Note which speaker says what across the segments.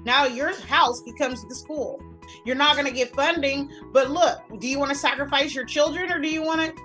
Speaker 1: Now your house becomes the school. You're not going to get funding, but look, do you want to sacrifice your children, or do you want to,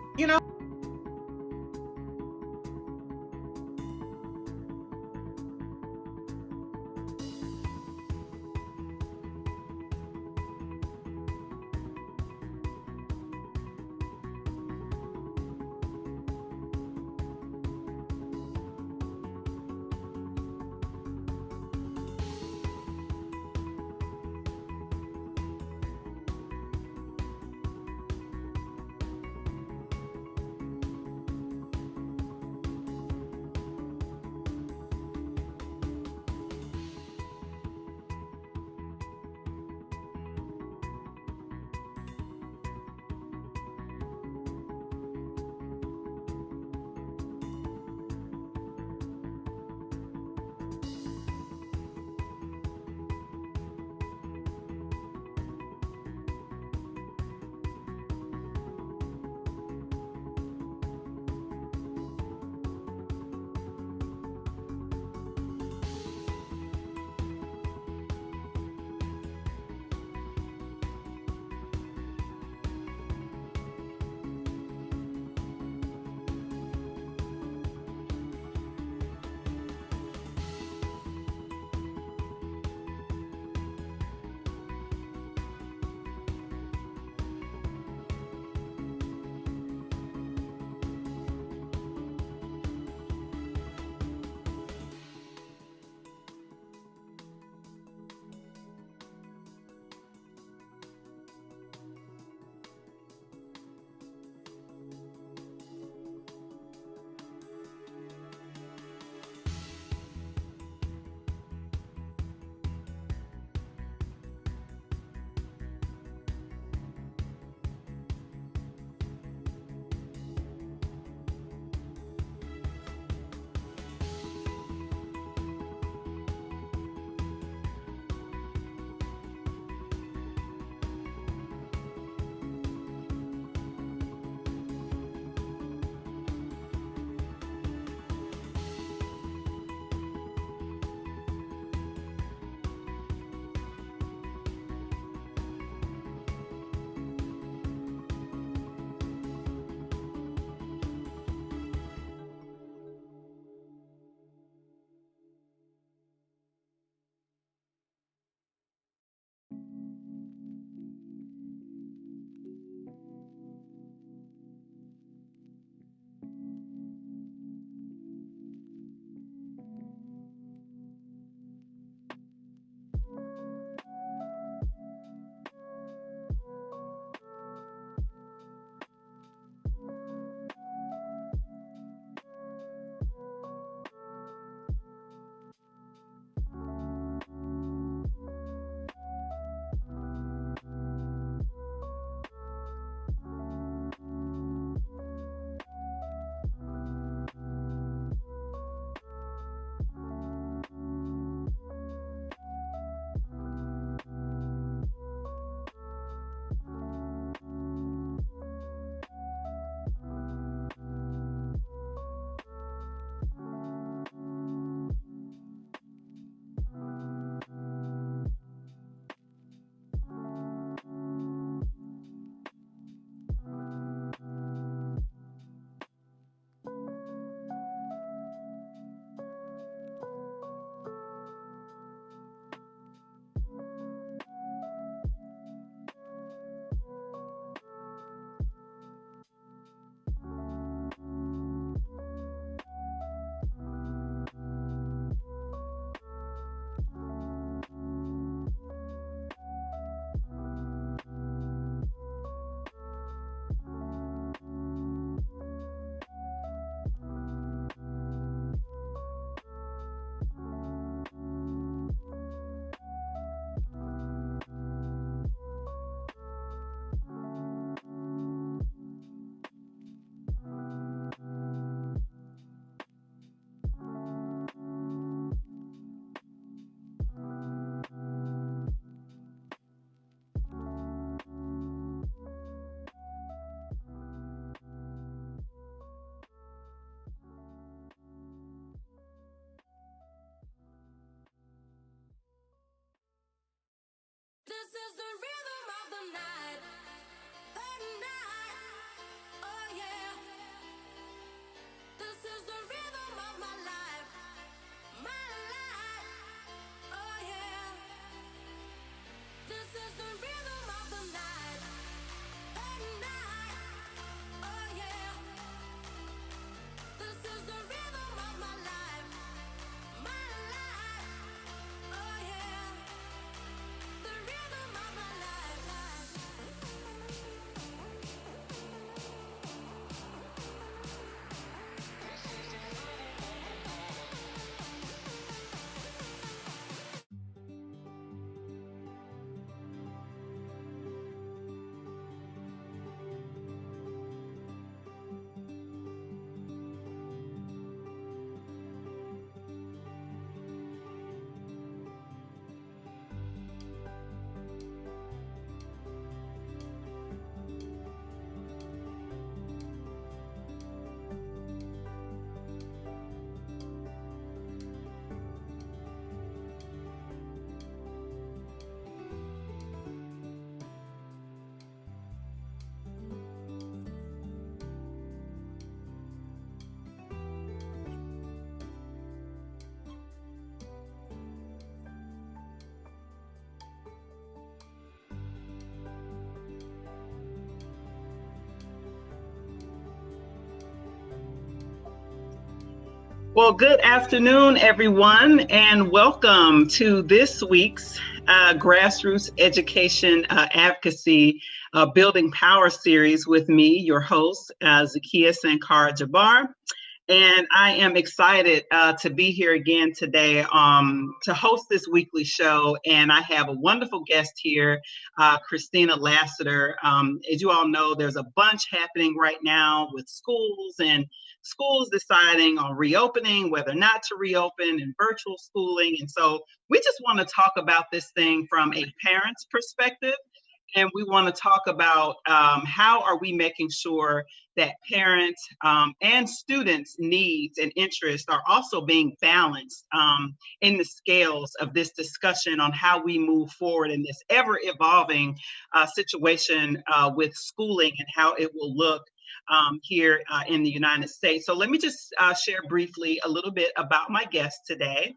Speaker 2: Well, good afternoon, everyone, and welcome to this week's Grassroots Education Advocacy Building Power series with me, your host, Zakiya Sankara-Jabar. And I am excited to be here again today to host this weekly show. And I have a wonderful guest here, Christina Laster. As you all know, there's a bunch happening right now with schools and schools deciding on reopening, whether or not to reopen, and virtual schooling. And so we just want to talk about this thing from a parent's perspective. And we want to talk about how are we making sure that parents and students' needs and interests are also being balanced in the scales of this discussion on how we move forward in this ever-evolving situation with schooling and how it will look here in the United States. So let me just share briefly a little bit about my guest today.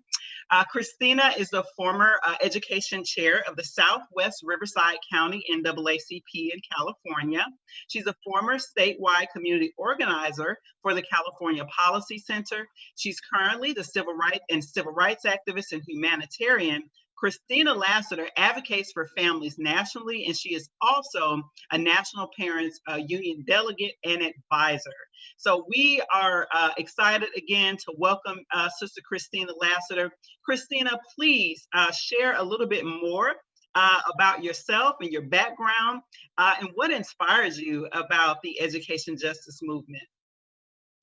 Speaker 2: Christina is the former education chair of the Southwest Riverside County NAACP in California. She's a former statewide community organizer for the California Policy Center. She's currently the civil rights activist and humanitarian. Christina Laster advocates for families nationally, and she is also a National Parents Union delegate and advisor. So we are excited again to welcome Sister Christina Laster. Christina, please share a little bit more about yourself and your background and what inspires you about the education justice movement.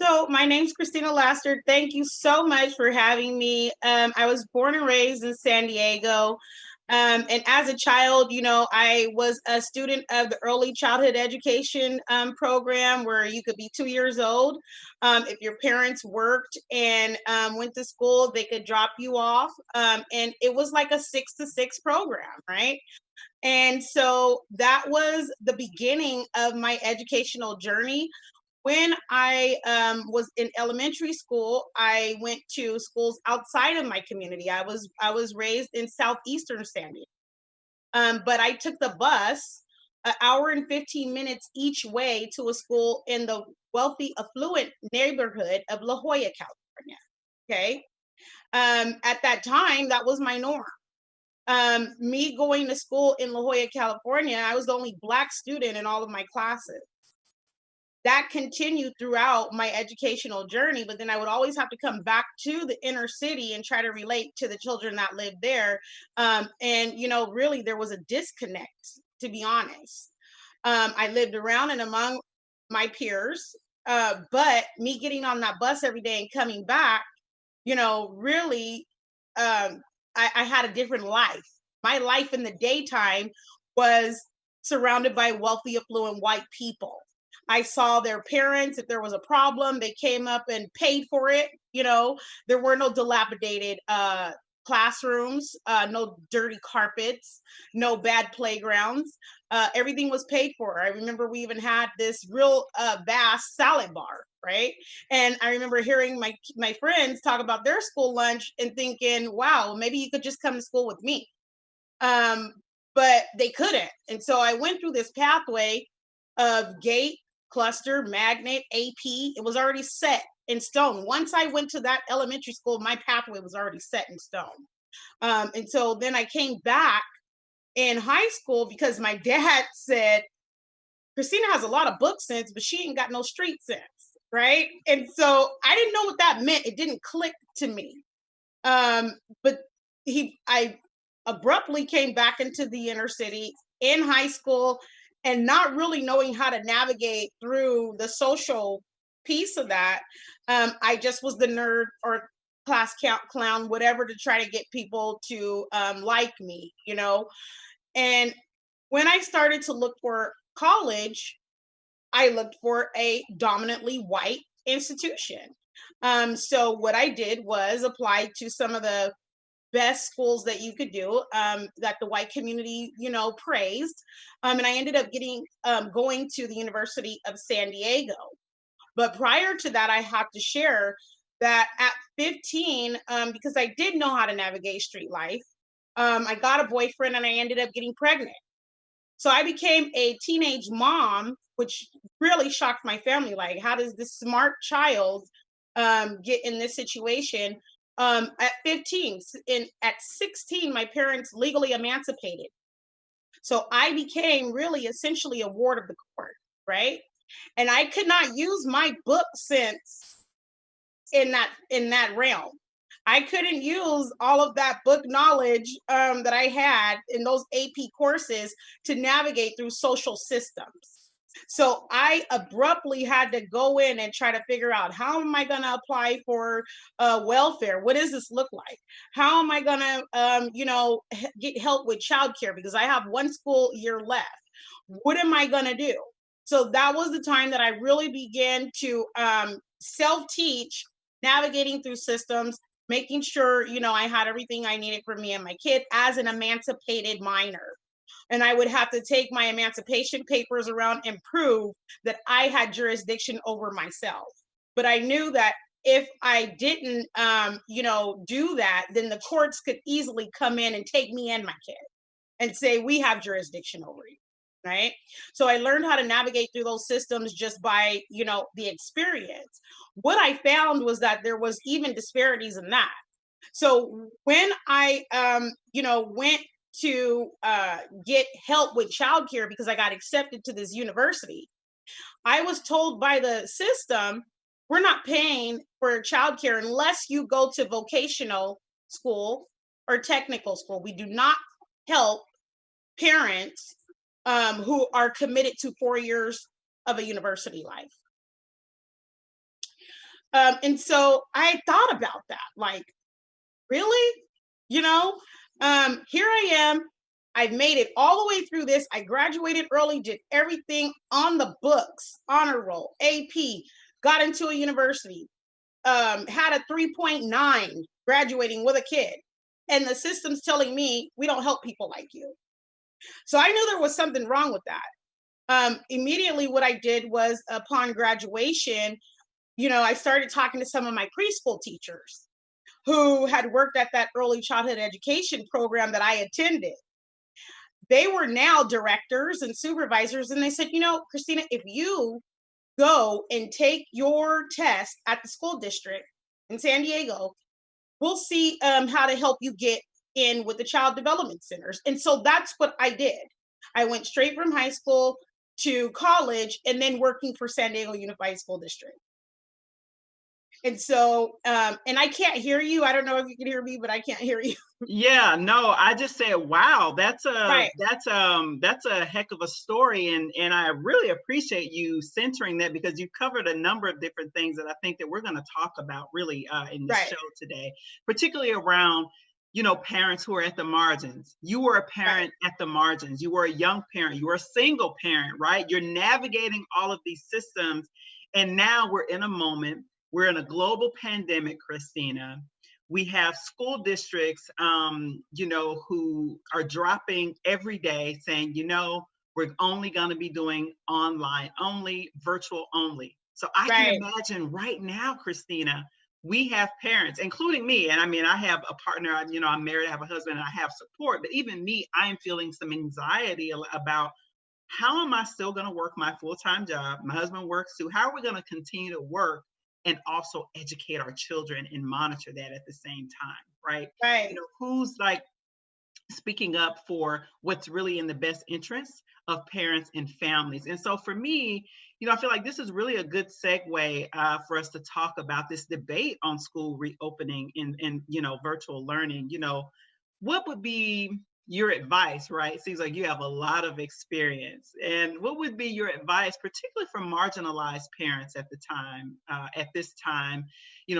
Speaker 1: So my name's Christina Laster. Thank you so much for having me. I was born and raised in San Diego. And as a child, I was a student of the early childhood education program where you could be 2 years old. If your parents worked and went to school, they could drop you off. And it was like a 6-to-6 program, right? And so that was the beginning of my educational journey. When I was in elementary school, I went to schools outside of my community. I was raised in southeastern San Diego, but I took the bus an hour and 15 minutes each way to a school in the wealthy, affluent neighborhood of La Jolla, California. Okay, at that time, that was my norm. Me going to school in La Jolla, California, I was the only Black student in all of my classes. That continued throughout my educational journey, but then I would always have to come back to the inner city and try to relate to the children that lived there. And, really there was a disconnect, to be honest. I lived around and among my peers, but me getting on that bus every day and coming back, really, I had a different life. My life in the daytime was surrounded by wealthy, affluent white people. I saw their parents. If there was a problem, they came up and paid for it. There were no dilapidated classrooms, no dirty carpets, no bad playgrounds. Everything was paid for. I remember we even had this real vast salad bar, right? And I remember hearing my friends talk about their school lunch and thinking, wow, maybe you could just come to school with me. But they couldn't. And so I went through this pathway of gate, cluster, magnet, AP. It was already set in stone. Once I went to that elementary school, my pathway was already set in stone. And so then I came back in high school because my dad said, Christina has a lot of book sense, but she ain't got no street sense, right? And so I didn't know what that meant. It didn't click to me. But I abruptly came back into the inner city in high school and not really knowing how to navigate through the social piece of that. I just was the nerd or class clown, whatever, to try to get people to like me, And when I started to look for college, I looked for a dominantly white institution. So what I did was apply to some of the best schools that you could do, that the white community, praised. And I ended up going to the University of San Diego. But prior to that, I have to share that at 15, because I did know how to navigate street life, I got a boyfriend and I ended up getting pregnant. So I became a teenage mom, which really shocked my family. Like, how does this smart child get in this situation. At 15, at 16, my parents legally emancipated. So I became really essentially a ward of the court, right? And I could not use my book sense in that realm. I couldn't use all of that book knowledge that I had in those AP courses to navigate through social systems. So I abruptly had to go in and try to figure out, how am I going to apply for welfare? What does this look like? How am I going to, get help with childcare, because I have one school year left? What am I going to do? So that was the time that I really began to self-teach, navigating through systems, making sure, I had everything I needed for me and my kid as an emancipated minor. And I would have to take my emancipation papers around and prove that I had jurisdiction over myself. But I knew that if I didn't, do that, then the courts could easily come in and take me and my kid and say, we have jurisdiction over you. Right. So I learned how to navigate through those systems just by, the experience. What I found was that there was even disparities in that. So when I, went to get help with childcare because I got accepted to this university, I was told by the system, we're not paying for childcare unless you go to vocational school or technical school. We do not help parents who are committed to 4 years of a university life. And so I thought about that, like, really? Here I am. I've made it all the way through this. I graduated early, did everything on the books, honor roll, AP, got into a university, had a 3.9 graduating with a kid. And the system's telling me, we don't help people like you. So I knew there was something wrong with that. Immediately what I did was, upon graduation, I started talking to some of my preschool teachers who had worked at that early childhood education program that I attended. They were now directors and supervisors. And they said, Christina, if you go and take your test at the school district in San Diego, we'll see how to help you get in with the child development centers. And so that's what I did. I went straight from high school to college and then working for San Diego Unified School District. And so, and I can't hear you. I don't know if you can hear me, but I can't hear you.
Speaker 2: Yeah, no, I just said, wow, that's a
Speaker 1: Right.
Speaker 2: that's a heck of a story, and I really appreciate you centering that, because you covered a number of different things that I think that we're going to talk about really in this
Speaker 1: Right.
Speaker 2: show today, particularly around parents who are at the margins. You were a parent at the margins. You were a young parent. You were a single parent, right? You're navigating all of these systems, and now we're in a moment. We're in a global pandemic, Christina. We have school districts, who are dropping every day saying, we're only going to be doing online only, virtual only. So I can imagine right now, Christina, we have parents, including me. And I mean, I have a partner, I'm married, I have a husband, and I have support. But even me, I am feeling some anxiety about, how am I still going to work my full-time job? My husband works too. How are we going to continue to work and also educate our children and monitor that at the same time, right?
Speaker 1: Right.
Speaker 2: Who's like speaking up for what's really in the best interest of parents and families. And so for me, I feel like this is really a good segue for us to talk about this debate on school reopening and virtual learning. What would be your advice, right? Seems like you have a lot of experience. And what would be your advice, particularly for marginalized parents at this time,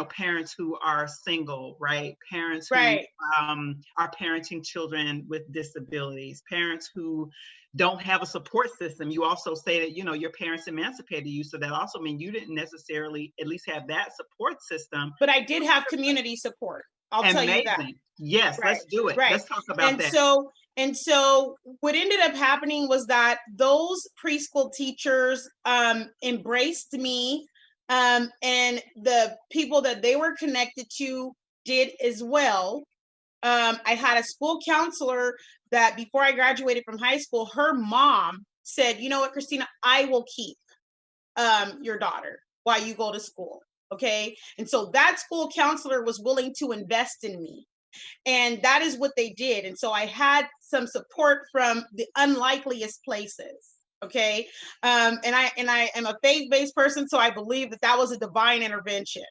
Speaker 2: parents who are single, right? Parents who are parenting children with disabilities, parents who don't have a support system. You also say that, your parents emancipated you. So that also means you didn't necessarily at least have that support system.
Speaker 1: But I did have community support. I'll tell you that.
Speaker 2: Yes, let's do it. Let's talk about that.
Speaker 1: And so what ended up happening was that those preschool teachers embraced me, and the people that they were connected to did as well. I had a school counselor that before I graduated from high school, her mom said, you know what, Christina, I will keep your daughter while you go to school. Okay. And so that school counselor was willing to invest in me. And that is what they did. And so I had some support from the unlikeliest places. Okay. And I am a faith-based person, so I believe that that was a divine intervention.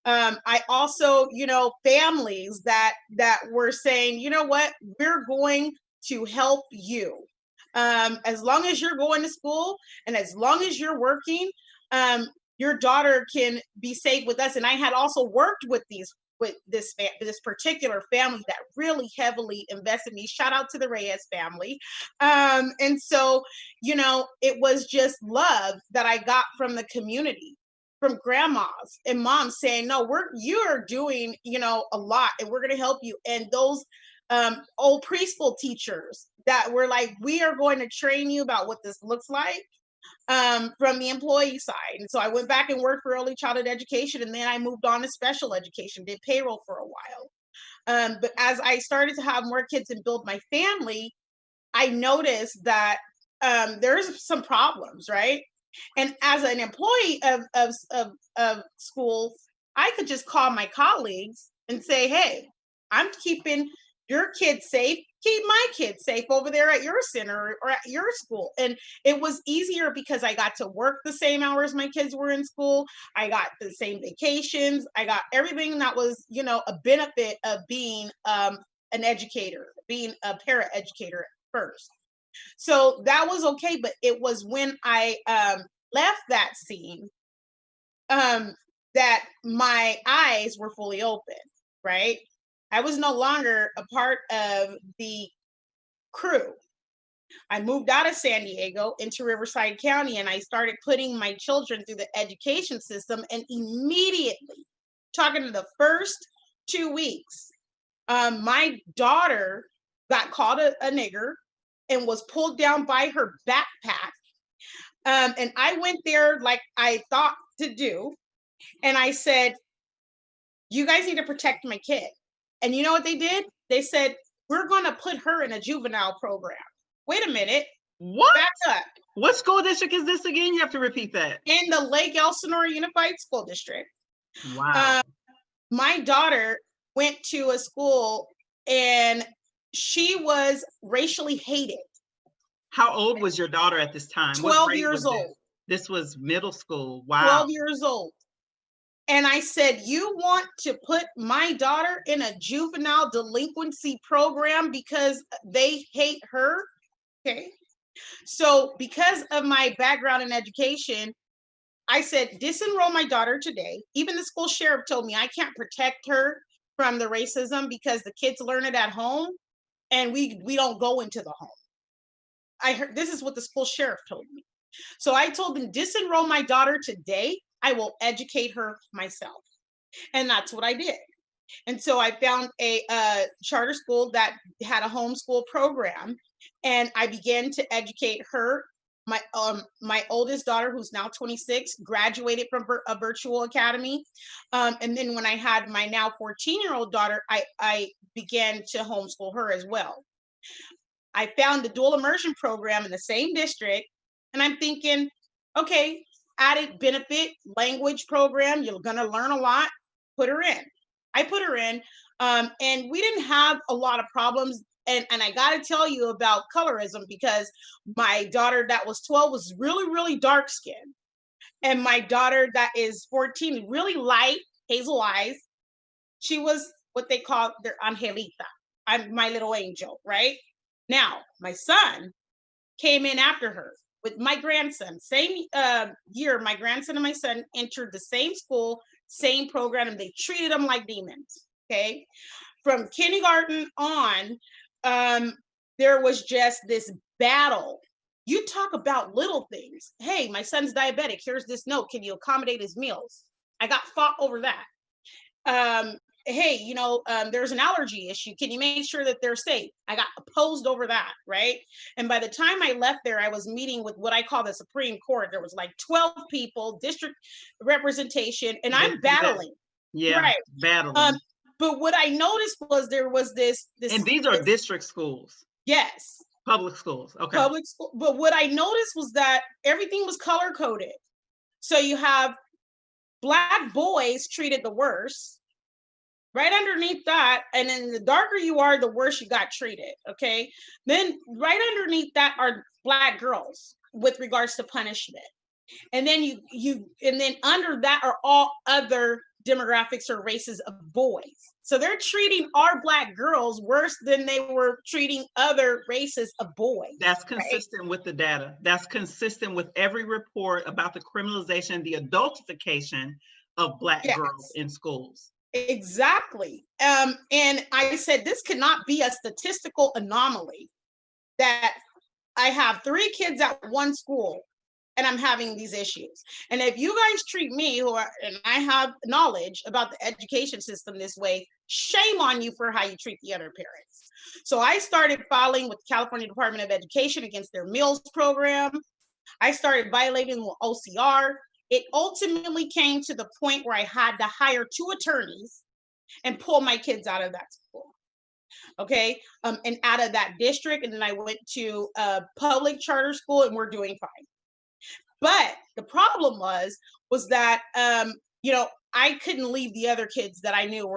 Speaker 1: I also, families that were saying, you know what, we're going to help you. As long as you're going to school and as long as you're working, your daughter can be safe with us. And I had also worked with this particular family that really heavily invested in me. Shout out to the Reyes family. And so, it was just love that I got from the community, from grandmas and moms saying, no, you're doing, a lot, and we're going to help you. And those old preschool teachers that were like, we are going to train you about what this looks like, from the employee side. And so I went back and worked for early childhood education, and then I moved on to special education, did payroll for a while. But as I started to have more kids and build my family, I noticed that there's some problems, right? And as an employee of schools, I could just call my colleagues and say, hey, I'm keeping your kids safe. Keep my kids safe over there at your center or at your school. And it was easier because I got to work the same hours my kids were in school. I got the same vacations. I got everything that was, a benefit of being an educator, being a para-educator first. So that was okay. But it was when I left that scene that my eyes were fully open, right? I was no longer a part of the crew. I moved out of San Diego into Riverside County, and I started putting my children through the education system. And immediately, talking to the first 2 weeks, my daughter got called a nigger and was pulled down by her backpack. And I went there like I thought to do. And I said, you guys need to protect my kid. And you know what they did? They said, we're going to put her in a juvenile program. Wait a minute.
Speaker 2: What?
Speaker 1: Back up.
Speaker 2: What school district is this again? You have to repeat that.
Speaker 1: In the Lake Elsinore Unified School District.
Speaker 2: Wow.
Speaker 1: My daughter went to a school and she was racially hated.
Speaker 2: How old was your daughter at this time?
Speaker 1: 12 years old.
Speaker 2: This was middle school. Wow.
Speaker 1: 12 years old. And I said, you want to put my daughter in a juvenile delinquency program because they hate her? Okay. So because of my background in education, I said, disenroll my daughter today. Even the school sheriff told me I can't protect her from the racism because the kids learn it at home and we don't go into the home. I heard this is what the school sheriff told me. So I told them, disenroll my daughter today. I will educate her myself. And that's what I did. And so I found a charter school that had a homeschool program, and I began to educate her. My oldest daughter, who's now 26, graduated from a virtual academy. And then when I had my now 14-year-old daughter, I began to homeschool her as well. I found the dual immersion program in the same district, and I'm thinking, okay, added benefit language program, you're going to learn a lot, put her in. I put her in, and we didn't have a lot of problems. And I got to tell you about colorism, because my daughter that was 12 was really, really dark skinned. And my daughter that is 14, really light, hazel eyes. She was what they call their Angelita. I'm my little angel, right? Now, my son came in after her with my grandson. Same year, my grandson and my son entered the same school, same program, and they treated them like demons, okay? From kindergarten on, there was just this battle. You talk about little things. Hey, my son's diabetic. Here's this note. Can you accommodate his meals? I got fought over that. Hey, there's an allergy issue. Can you make sure that they're safe? I got opposed over that, right? And by the time I left there, I was meeting with what I call the Supreme Court. There was like 12 people, district representation, and I'm battling.
Speaker 2: Yeah, right. Battling.
Speaker 1: But what I noticed was there was this.
Speaker 2: And these are district schools.
Speaker 1: Yes.
Speaker 2: Public schools. Okay.
Speaker 1: Public school. But what I noticed was that everything was color coded. So you have Black boys treated the worst. Right underneath that, and then the darker you are, the worse you got treated. Okay. Then right underneath that are Black girls with regards to punishment. And then and then under that are all other demographics or races of boys. So they're treating our Black girls worse than they were treating other races of boys.
Speaker 2: That's consistent, right? With the data. That's consistent with every report about the criminalization, the adultification of Black
Speaker 1: yes.
Speaker 2: girls in schools.
Speaker 1: Exactly. And I said, this cannot be a statistical anomaly that I have 3 kids at one school and I'm having these issues. And if you guys treat me, and I have knowledge about the education system this way, shame on you for how you treat the other parents. So I started filing with the California Department of Education against their meals program. I started violating with OCR. It ultimately came to the point where I had to hire 2 attorneys and pull my kids out of that school. Okay. And out of that district. And then I went to a public charter school and we're doing fine. But the problem was that, I couldn't leave the other kids that I knew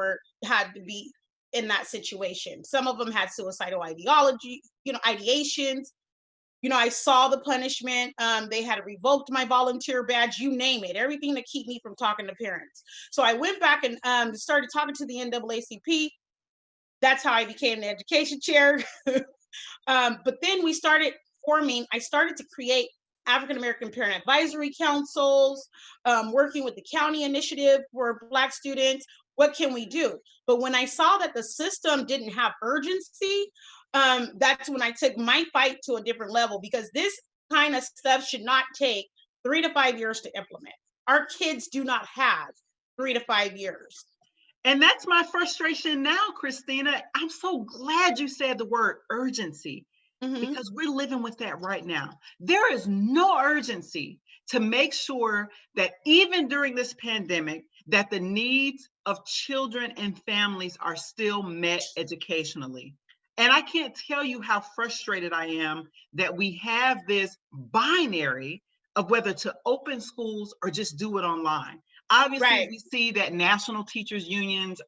Speaker 1: had to be in that situation. Some of them had suicidal ideology, ideations. I saw the punishment. They had revoked my volunteer badge, you name it, everything to keep me from talking to parents. So I went back and started talking to the NAACP. That's how I became the education chair. But then I started to create African-American Parent Advisory Councils, working with the county initiative for Black students. What can we do? But when I saw that the system didn't have urgency, that's when I took my fight to a different level, because this kind of stuff should not take 3 to 5 years to implement. Our kids do not have 3 to 5 years.
Speaker 2: And that's my frustration now, Christina. I'm so glad you said the word urgency, because we're living with that right now. There is no urgency to make sure that even during this pandemic, that the needs of children and families are still met educationally. And I can't tell you how frustrated I am that we have this binary of whether to open schools or just do it online. Obviously, right. We see that national teachers unions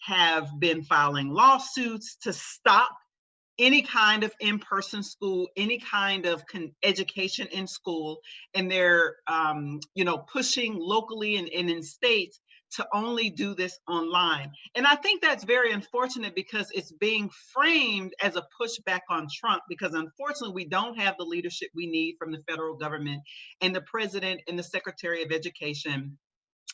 Speaker 2: have been filing lawsuits to stop any kind of in-person school, any kind of education in school, and they're pushing locally and in states to only do this online. And I think that's very unfortunate, because it's being framed as a pushback on Trump, because unfortunately we don't have the leadership we need from the federal government, and the president and the Secretary of Education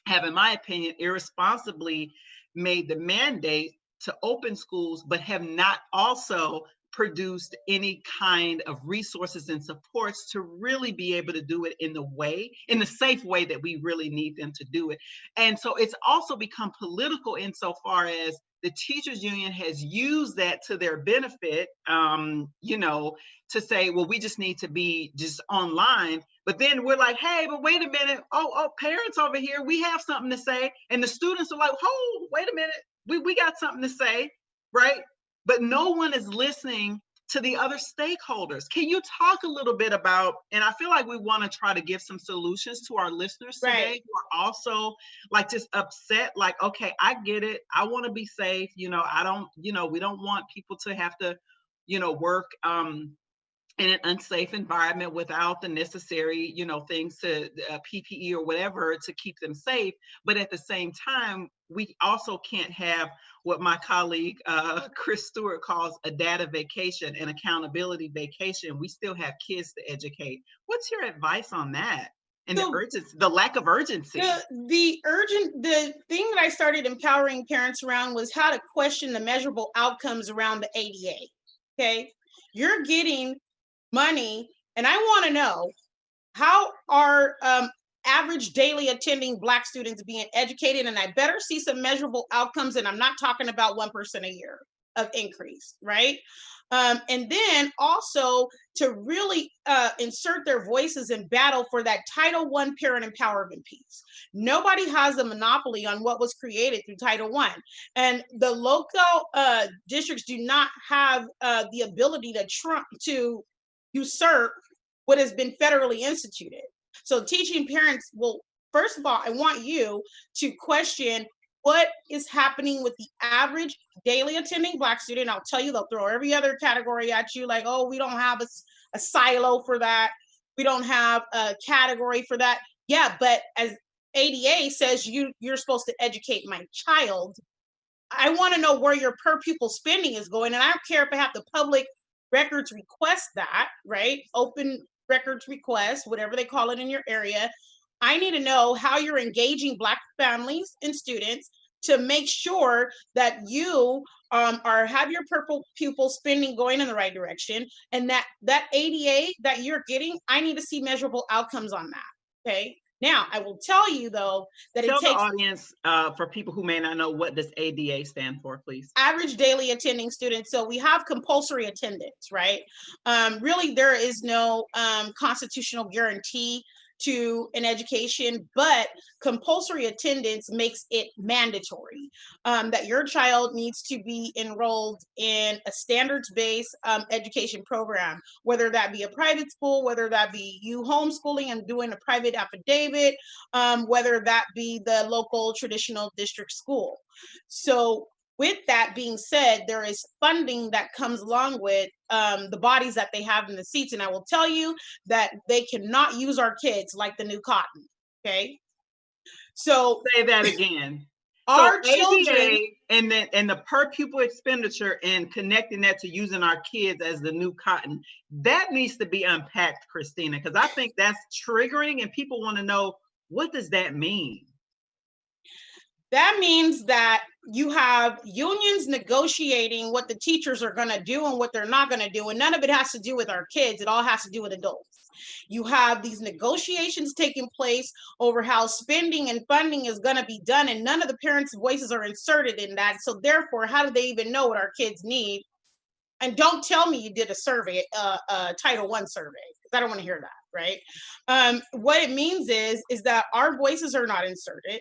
Speaker 2: have, in my opinion, irresponsibly made the mandate to open schools, but have not also produced any kind of resources and supports to really be able to do it in the safe way that we really need them to do it. And so it's also become political insofar as the teachers union has used that to their benefit, to say, well, we just need to be just online. But then we're like, hey, but wait a minute. Oh, parents over here, we have something to say. And the students are like, oh, wait a minute. We got something to say, right? But no one is listening to the other stakeholders. Can you talk a little bit about, and I feel like we want to try to give some solutions to our listeners today, right, who are also like just upset, like, okay, I get it. I want to be safe. We don't want people to have to, work in an unsafe environment without the necessary, things to PPE or whatever to keep them safe. But at the same time, we also can't have what my colleague, Chris Stewart, calls a data vacation, an accountability vacation. We still have kids to educate. What's your advice on that? And the lack of urgency.
Speaker 1: The thing that I started empowering parents around was how to question the measurable outcomes around the ADA. Okay. You're getting money, and I want to know, how are average daily attending Black students being educated? And I better see some measurable outcomes, and I'm not talking about 1% a year of increase, right? And then also to really insert their voices in battle for that Title I parent empowerment piece. Nobody has a monopoly on what was created through Title I. And the local districts do not have the ability to usurp what has been federally instituted. So teaching parents will first of all, I want you to question what is happening with the average daily attending Black student. I'll tell you, they'll throw every other category at you, like, oh, we don't have a silo for that. We don't have a category for that. Yeah, but as ADA says, you're supposed to educate my child. I want to know where your per pupil spending is going. And I don't care if I have the public records request that, right? Open records request, whatever they call it in your area. I need to know how you're engaging Black families and students to make sure that you have your per pupil spending going in the right direction, and that ADA that you're getting, I need to see measurable outcomes on that. Okay. Now, I will tell you, though, that
Speaker 2: Tell
Speaker 1: it takes
Speaker 2: the audience, for people who may not know, what does ADA stand for, please?
Speaker 1: Average daily attending students. So we have compulsory attendance, right? Really, there is no constitutional guarantee to an education, but compulsory attendance makes it mandatory that your child needs to be enrolled in a standards-based education program, whether that be a private school, whether that be you homeschooling and doing a private affidavit, whether that be the local traditional district school. So with that being said, there is funding that comes along with the bodies that they have in the seats. And I will tell you that they cannot use our kids like the new cotton, okay? So
Speaker 2: say that again.
Speaker 1: Our
Speaker 2: so
Speaker 1: children,
Speaker 2: ADA and the per pupil expenditure and connecting that to using our kids as the new cotton, that needs to be unpacked, Christina, because I think that's triggering and people want to know, what does that mean?
Speaker 1: That means that you have unions negotiating what the teachers are going to do and what they're not going to do. And none of it has to do with our kids. It all has to do with adults. You have these negotiations taking place over how spending and funding is going to be done. And none of the parents' voices are inserted in that. So therefore, how do they even know what our kids need? And don't tell me you did a survey, Title I survey, because I don't want to hear that, right? What it means is that our voices are not inserted.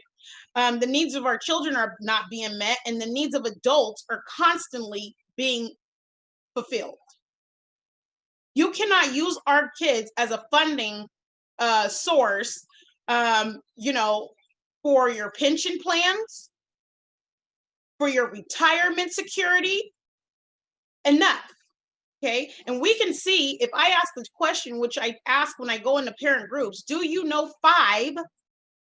Speaker 1: The needs of our children are not being met, and the needs of adults are constantly being fulfilled. You cannot use our kids as a funding source, for your pension plans, for your retirement security, enough. Okay. And we can see, if I ask this question, which I ask when I go into parent groups, do you know 5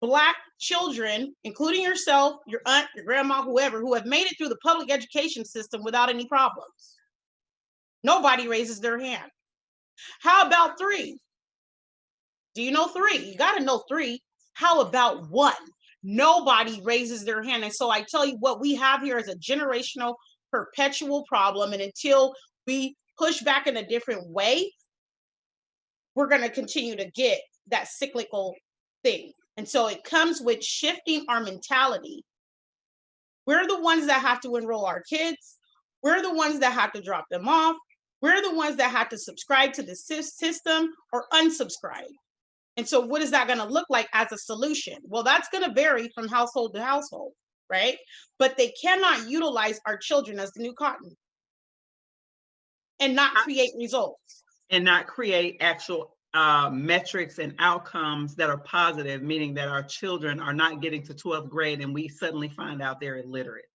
Speaker 1: Black children, including yourself, your aunt, your grandma, whoever, who have made it through the public education system without any problems? Nobody raises their hand. How about 3? Do you know 3? You got to know 3. How about 1? Nobody raises their hand. And so I tell you, what we have here is a generational, perpetual problem. And until we push back in a different way, we're going to continue to get that cyclical thing. And so it comes with shifting our mentality. We're the ones that have to enroll our kids. We're the ones that have to drop them off. We're the ones that have to subscribe to the system or unsubscribe. And so what is that going to look like as a solution? Well, that's going to vary from household to household, right? But they cannot utilize our children as the new cotton and not create results.
Speaker 2: And not create actual metrics and outcomes that are positive, meaning that our children are not getting to 12th grade and we suddenly find out they're illiterate.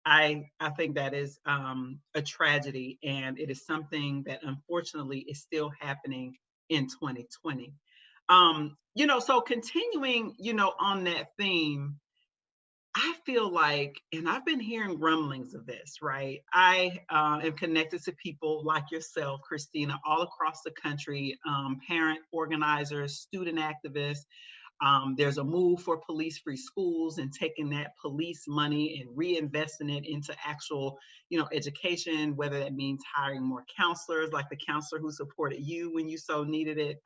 Speaker 2: I think that is a tragedy, and it is something that unfortunately is still happening in 2020. So continuing, on that theme, I feel like, and I've been hearing rumblings of this, right? I am connected to people like yourself, Christina, all across the country, parent organizers, student activists. There's a move for police-free schools and taking that police money and reinvesting it into actual, education, whether that means hiring more counselors, like the counselor who supported you when you so needed it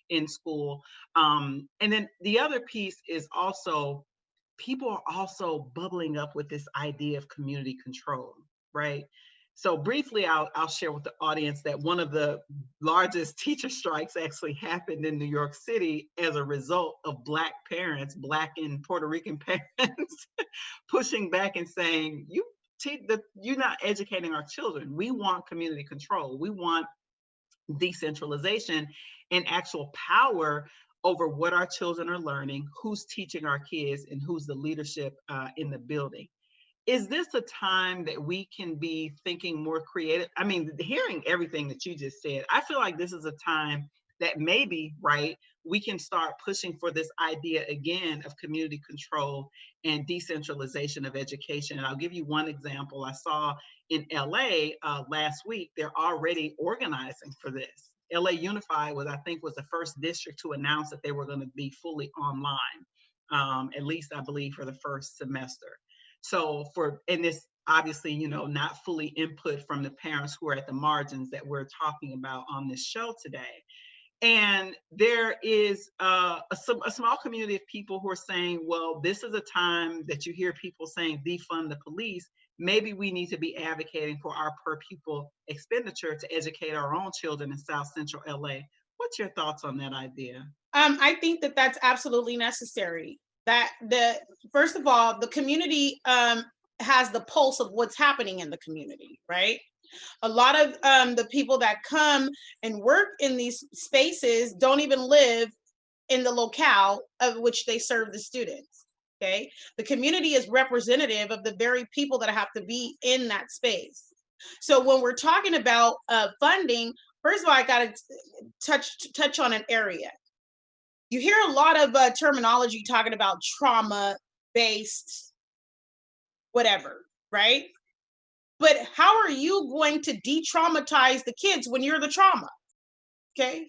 Speaker 2: in school. And then the other piece is also, people are also bubbling up with this idea of community control, right? So briefly, I'll share with the audience that one of the largest teacher strikes actually happened in New York City as a result of Black parents, Black and Puerto Rican parents, pushing back and saying, you're not educating our children. We want community control. We want decentralization and actual power over what our children are learning, who's teaching our kids, and who's the leadership in the building. Is this a time that we can be thinking more creative? I mean, hearing everything that you just said, I feel like this is a time that maybe, right, we can start pushing for this idea again of community control and decentralization of education. And I'll give you one example. I saw in LA last week, they're already organizing for this. LA Unified was, I think, was the first district to announce that they were going to be fully online, at least I believe for the first semester. So and this obviously, you know, not fully input from the parents who are at the margins that we're talking about on this show today. And there is a small community of people who are saying, well, this is a time that you hear people saying defund the police. Maybe we need to be advocating for our per pupil expenditure to educate our own children in South Central LA. What's your thoughts on that idea?
Speaker 1: I think that that's absolutely necessary. First of all, the community has the pulse of what's happening in the community, right? A lot of the people that come and work in these spaces don't even live in the locale of which they serve the students. Okay, the community is representative of the very people that have to be in that space. So when we're talking about funding, first of all, I got to touch on an area. You hear a lot of terminology talking about trauma-based whatever, right? But how are you going to de-traumatize the kids when you're the trauma? Okay,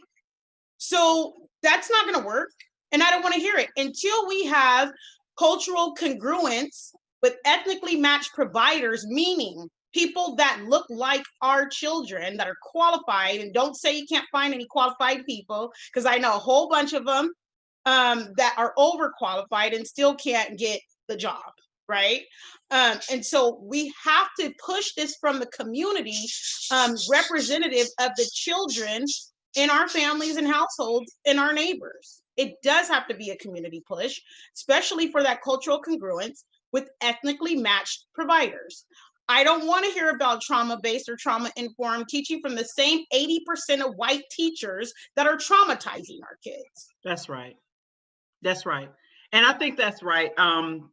Speaker 1: so that's not going to work, and I don't want to hear it until we have cultural congruence with ethnically matched providers, meaning people that look like our children that are qualified. And don't say you can't find any qualified people, because I know a whole bunch of them that are overqualified and still can't get the job, right? And so we have to push this from the community, representative of the children in our families and households, in our neighbors. It does have to be a community push, especially for that cultural congruence with ethnically matched providers. I don't want to hear about trauma-based or trauma-informed teaching from the same 80% of white teachers that are traumatizing our kids.
Speaker 2: That's right. That's right. And I think that's right. I'm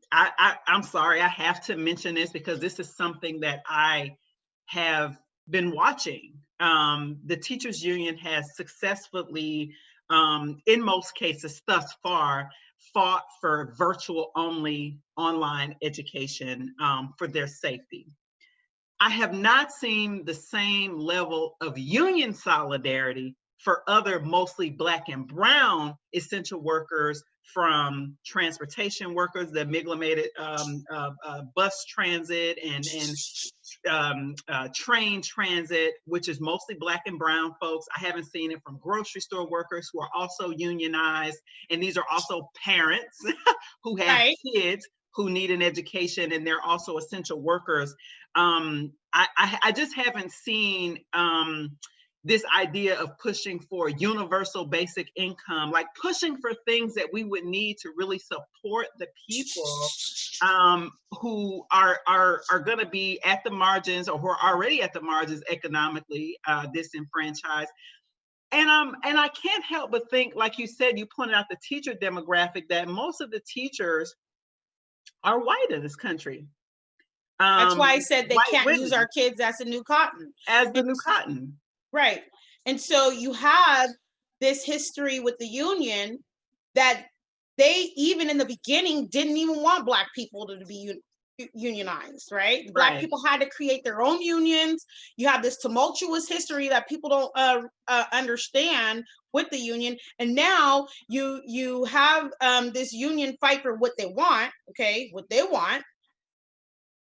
Speaker 2: sorry, I have to mention this because this is something that I have been watching. The teachers union has successfully, in most cases thus far, fought for virtual only online education for their safety. I have not seen the same level of union solidarity for other mostly Black and Brown essential workers, from transportation workers, the amalgamated bus transit and train transit, which is mostly Black and Brown folks. I haven't seen it from grocery store workers who are also unionized. And these are also parents who have kids who need an education, and they're also essential workers. I just haven't seen this idea of pushing for universal basic income, like pushing for things that we would need to really support the people who are going to be at the margins, or who are already at the margins economically disenfranchised. And I can't help but think, like you said, you pointed out the teacher demographic, that most of the teachers are white in this country.
Speaker 1: That's why I said they can't use our kids as the new cotton.
Speaker 2: As the new cotton.
Speaker 1: Right. And so you have this history with the union that they, even in the beginning, didn't even want Black people to be unionized, right? Black people had to create their own unions. You have this tumultuous history that people don't understand with the union. And now you have this union fight for what they want, okay, what they want,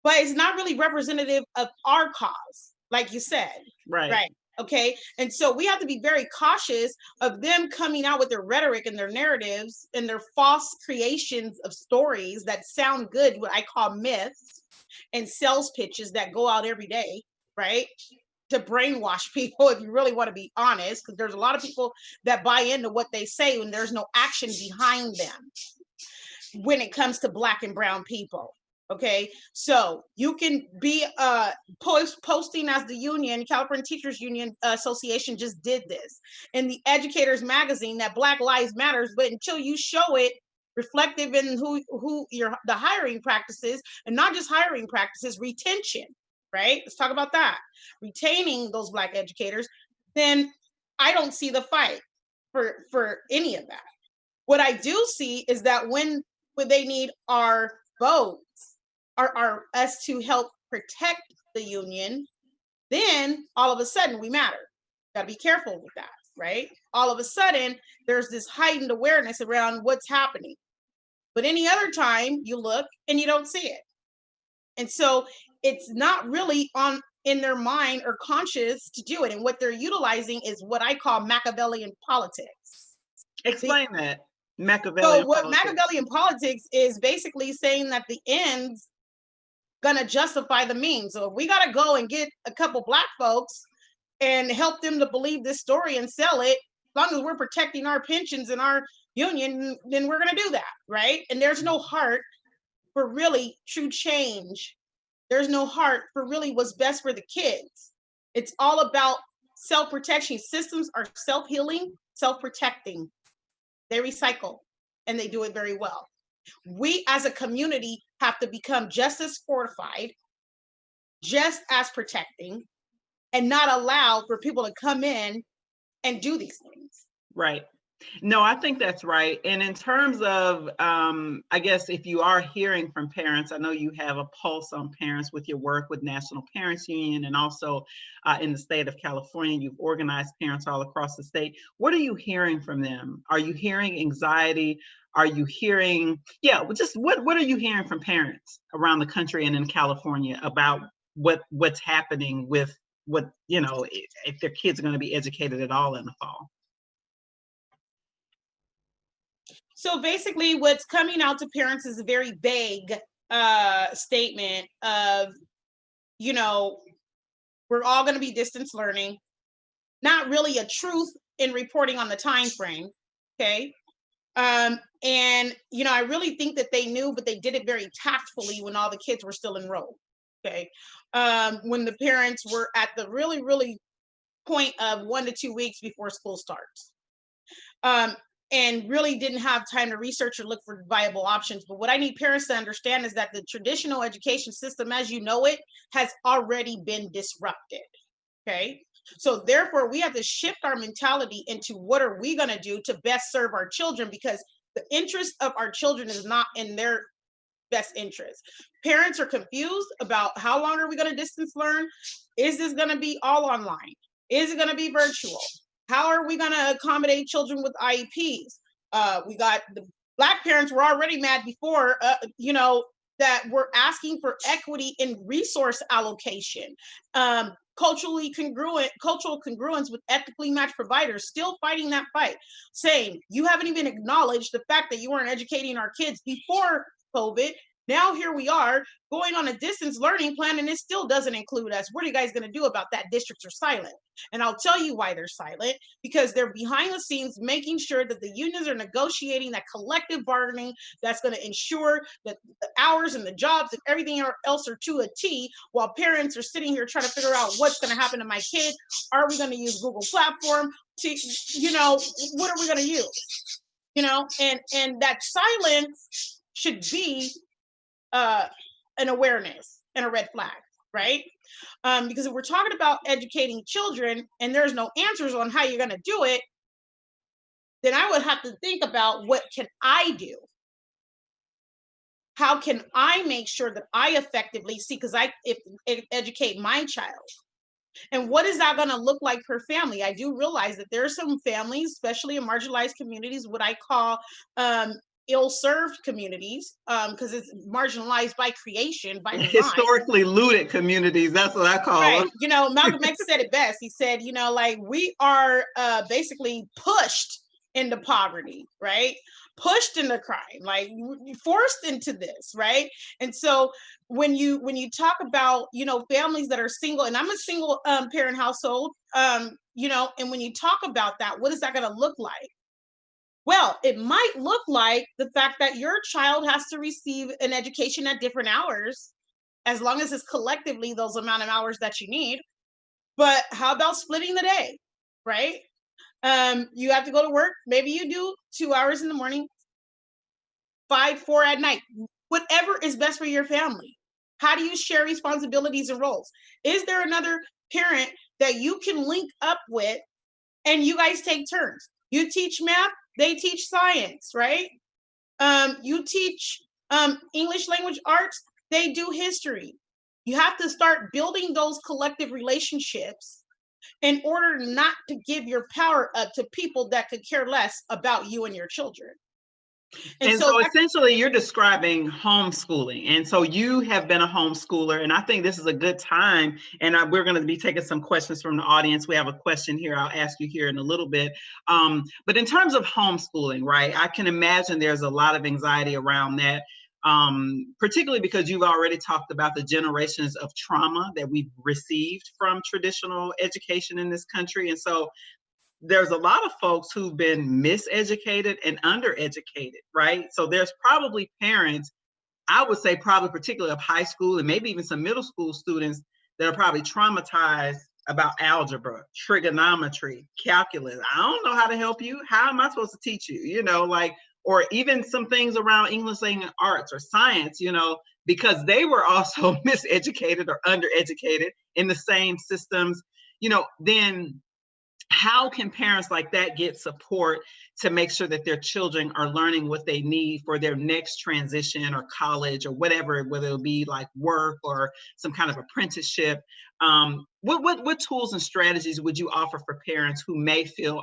Speaker 1: but it's not really representative of our cause, like you said. Right. Okay. And so we have to be very cautious of them coming out with their rhetoric and their narratives and their false creations of stories that sound good, what I call myths, and sales pitches that go out every day, right? To brainwash people, if you really want to be honest, because there's a lot of people that buy into what they say when there's no action behind them when it comes to Black and Brown people. Okay, so you can be posting as the union, California Teachers Union Association just did this in the Educators magazine that Black Lives Matters, but until you show it reflective in who the hiring practices, and not just hiring practices, retention, right? Let's talk about that. Retaining those Black educators, then I don't see the fight for any of that. What I do see is that when they need our votes, are us to help protect the union, then all of a sudden we matter. Got to be careful with that, right? All of a sudden there's this heightened awareness around what's happening. But any other time you look and you don't see it. And so it's not really in their mind or conscious to do it. And what they're utilizing is what I call Machiavellian politics.
Speaker 2: Explain that. Machiavellian
Speaker 1: so what
Speaker 2: politics.
Speaker 1: Machiavellian politics is basically saying that the ends gonna justify the means. So if we gotta go and get a couple Black folks and help them to believe this story and sell it, as long as we're protecting our pensions and our union, then we're gonna do that, right? And there's no heart for really true change. There's no heart for really what's best for the kids. It's all about self-protection. Systems are self-healing, self-protecting. They recycle and they do it very well. We as a community have to become just as fortified, just as protecting, and not allow for people to come in and do these things.
Speaker 2: Right. No, I think that's right. And in terms of, I guess if you are hearing from parents, I know you have a pulse on parents with your work with National Parents Union, and also in the state of California, you've organized parents all across the state. What are you hearing from them? Are you hearing anxiety? Are you hearing, just what are you hearing from parents around the country and in California about what's happening with what, if their kids are going to be educated at all in the fall?
Speaker 1: So basically what's coming out to parents is a very vague statement of, we're all going to be distance learning, not really a truth in reporting on the time frame. Okay. And, I really think that they knew, but they did it very tactfully when all the kids were still enrolled. Okay. When the parents were at the really, really point of 1 to 2 weeks before school starts. And really didn't have time to research or look for viable options. But what I need parents to understand is that the traditional education system, as you know it, has already been disrupted. Okay. So therefore, we have to shift our mentality into what are we going to do to best serve our children, because the interest of our children is not in their best interest. Parents are confused about how long are we going to distance learn? Is this going to be all online? Is it going to be virtual? How are we going to accommodate children with IEPs? We got the Black parents were already mad before, that we're asking for equity in resource allocation. Cultural congruence with ethically matched providers, still fighting that fight, saying you haven't even acknowledged the fact that you weren't educating our kids before COVID. Now here we are going on a distance learning plan and it still doesn't include us. What are you guys going to do about that? Districts are silent. And I'll tell you why they're silent, because they're behind the scenes making sure that the unions are negotiating that collective bargaining that's going to ensure that the hours and the jobs and everything else are to a T, while parents are sitting here trying to figure out what's going to happen to my kid. Are we going to use Google platform to, what are we going to use? And that silence should be an awareness and a red flag, right? Because if we're talking about educating children and there's no answers on how you're going to do it, then I would have to think about what can I do? How can I make sure that I effectively see, because I educate my child? And what is that going to look like per family? I do realize that there are some families, especially in marginalized communities, what I call ill-served communities, because it's marginalized by creation, by design.
Speaker 2: Historically looted communities, that's what I call them.
Speaker 1: Malcolm X said it best. He said, we are basically pushed into poverty, right? Pushed into crime, like forced into this, right? And so when you talk about, families that are single, and I'm a single parent household, and when you talk about that, what is that going to look like? Well, it might look like the fact that your child has to receive an education at different hours, as long as it's collectively those amount of hours that you need. But how about splitting the day, right? You have to go to work. Maybe you do 2 hours in the morning, 4 at night, whatever is best for your family. How do you share responsibilities and roles? Is there another parent that you can link up with and you guys take turns? You teach math, they teach science, right? You teach English language arts, they do history. You have to start building those collective relationships in order not to give your power up to people that could care less about you and your children.
Speaker 2: And so essentially you're describing homeschooling. And so you have been a homeschooler, and I think this is a good time. And we're going to be taking some questions from the audience. We have a question here I'll ask you here in a little bit. But in terms of homeschooling, right, I can imagine there's a lot of anxiety around that. Particularly because you've already talked about the generations of trauma that we've received from traditional education in this country. And so there's a lot of folks who've been miseducated and undereducated, right? So there's probably parents, I would say probably particularly of high school and maybe even some middle school students that are probably traumatized about algebra, trigonometry, calculus. I don't know how to help you. How am I supposed to teach you? You know, like, or even some things around English language arts or science, you know, because they were also miseducated or undereducated in the same systems, you know. Then how can parents like that get support to make sure that their children are learning what they need for their next transition or college or whatever, whether it'll be like work or some kind of apprenticeship? What tools and strategies would you offer for parents who may feel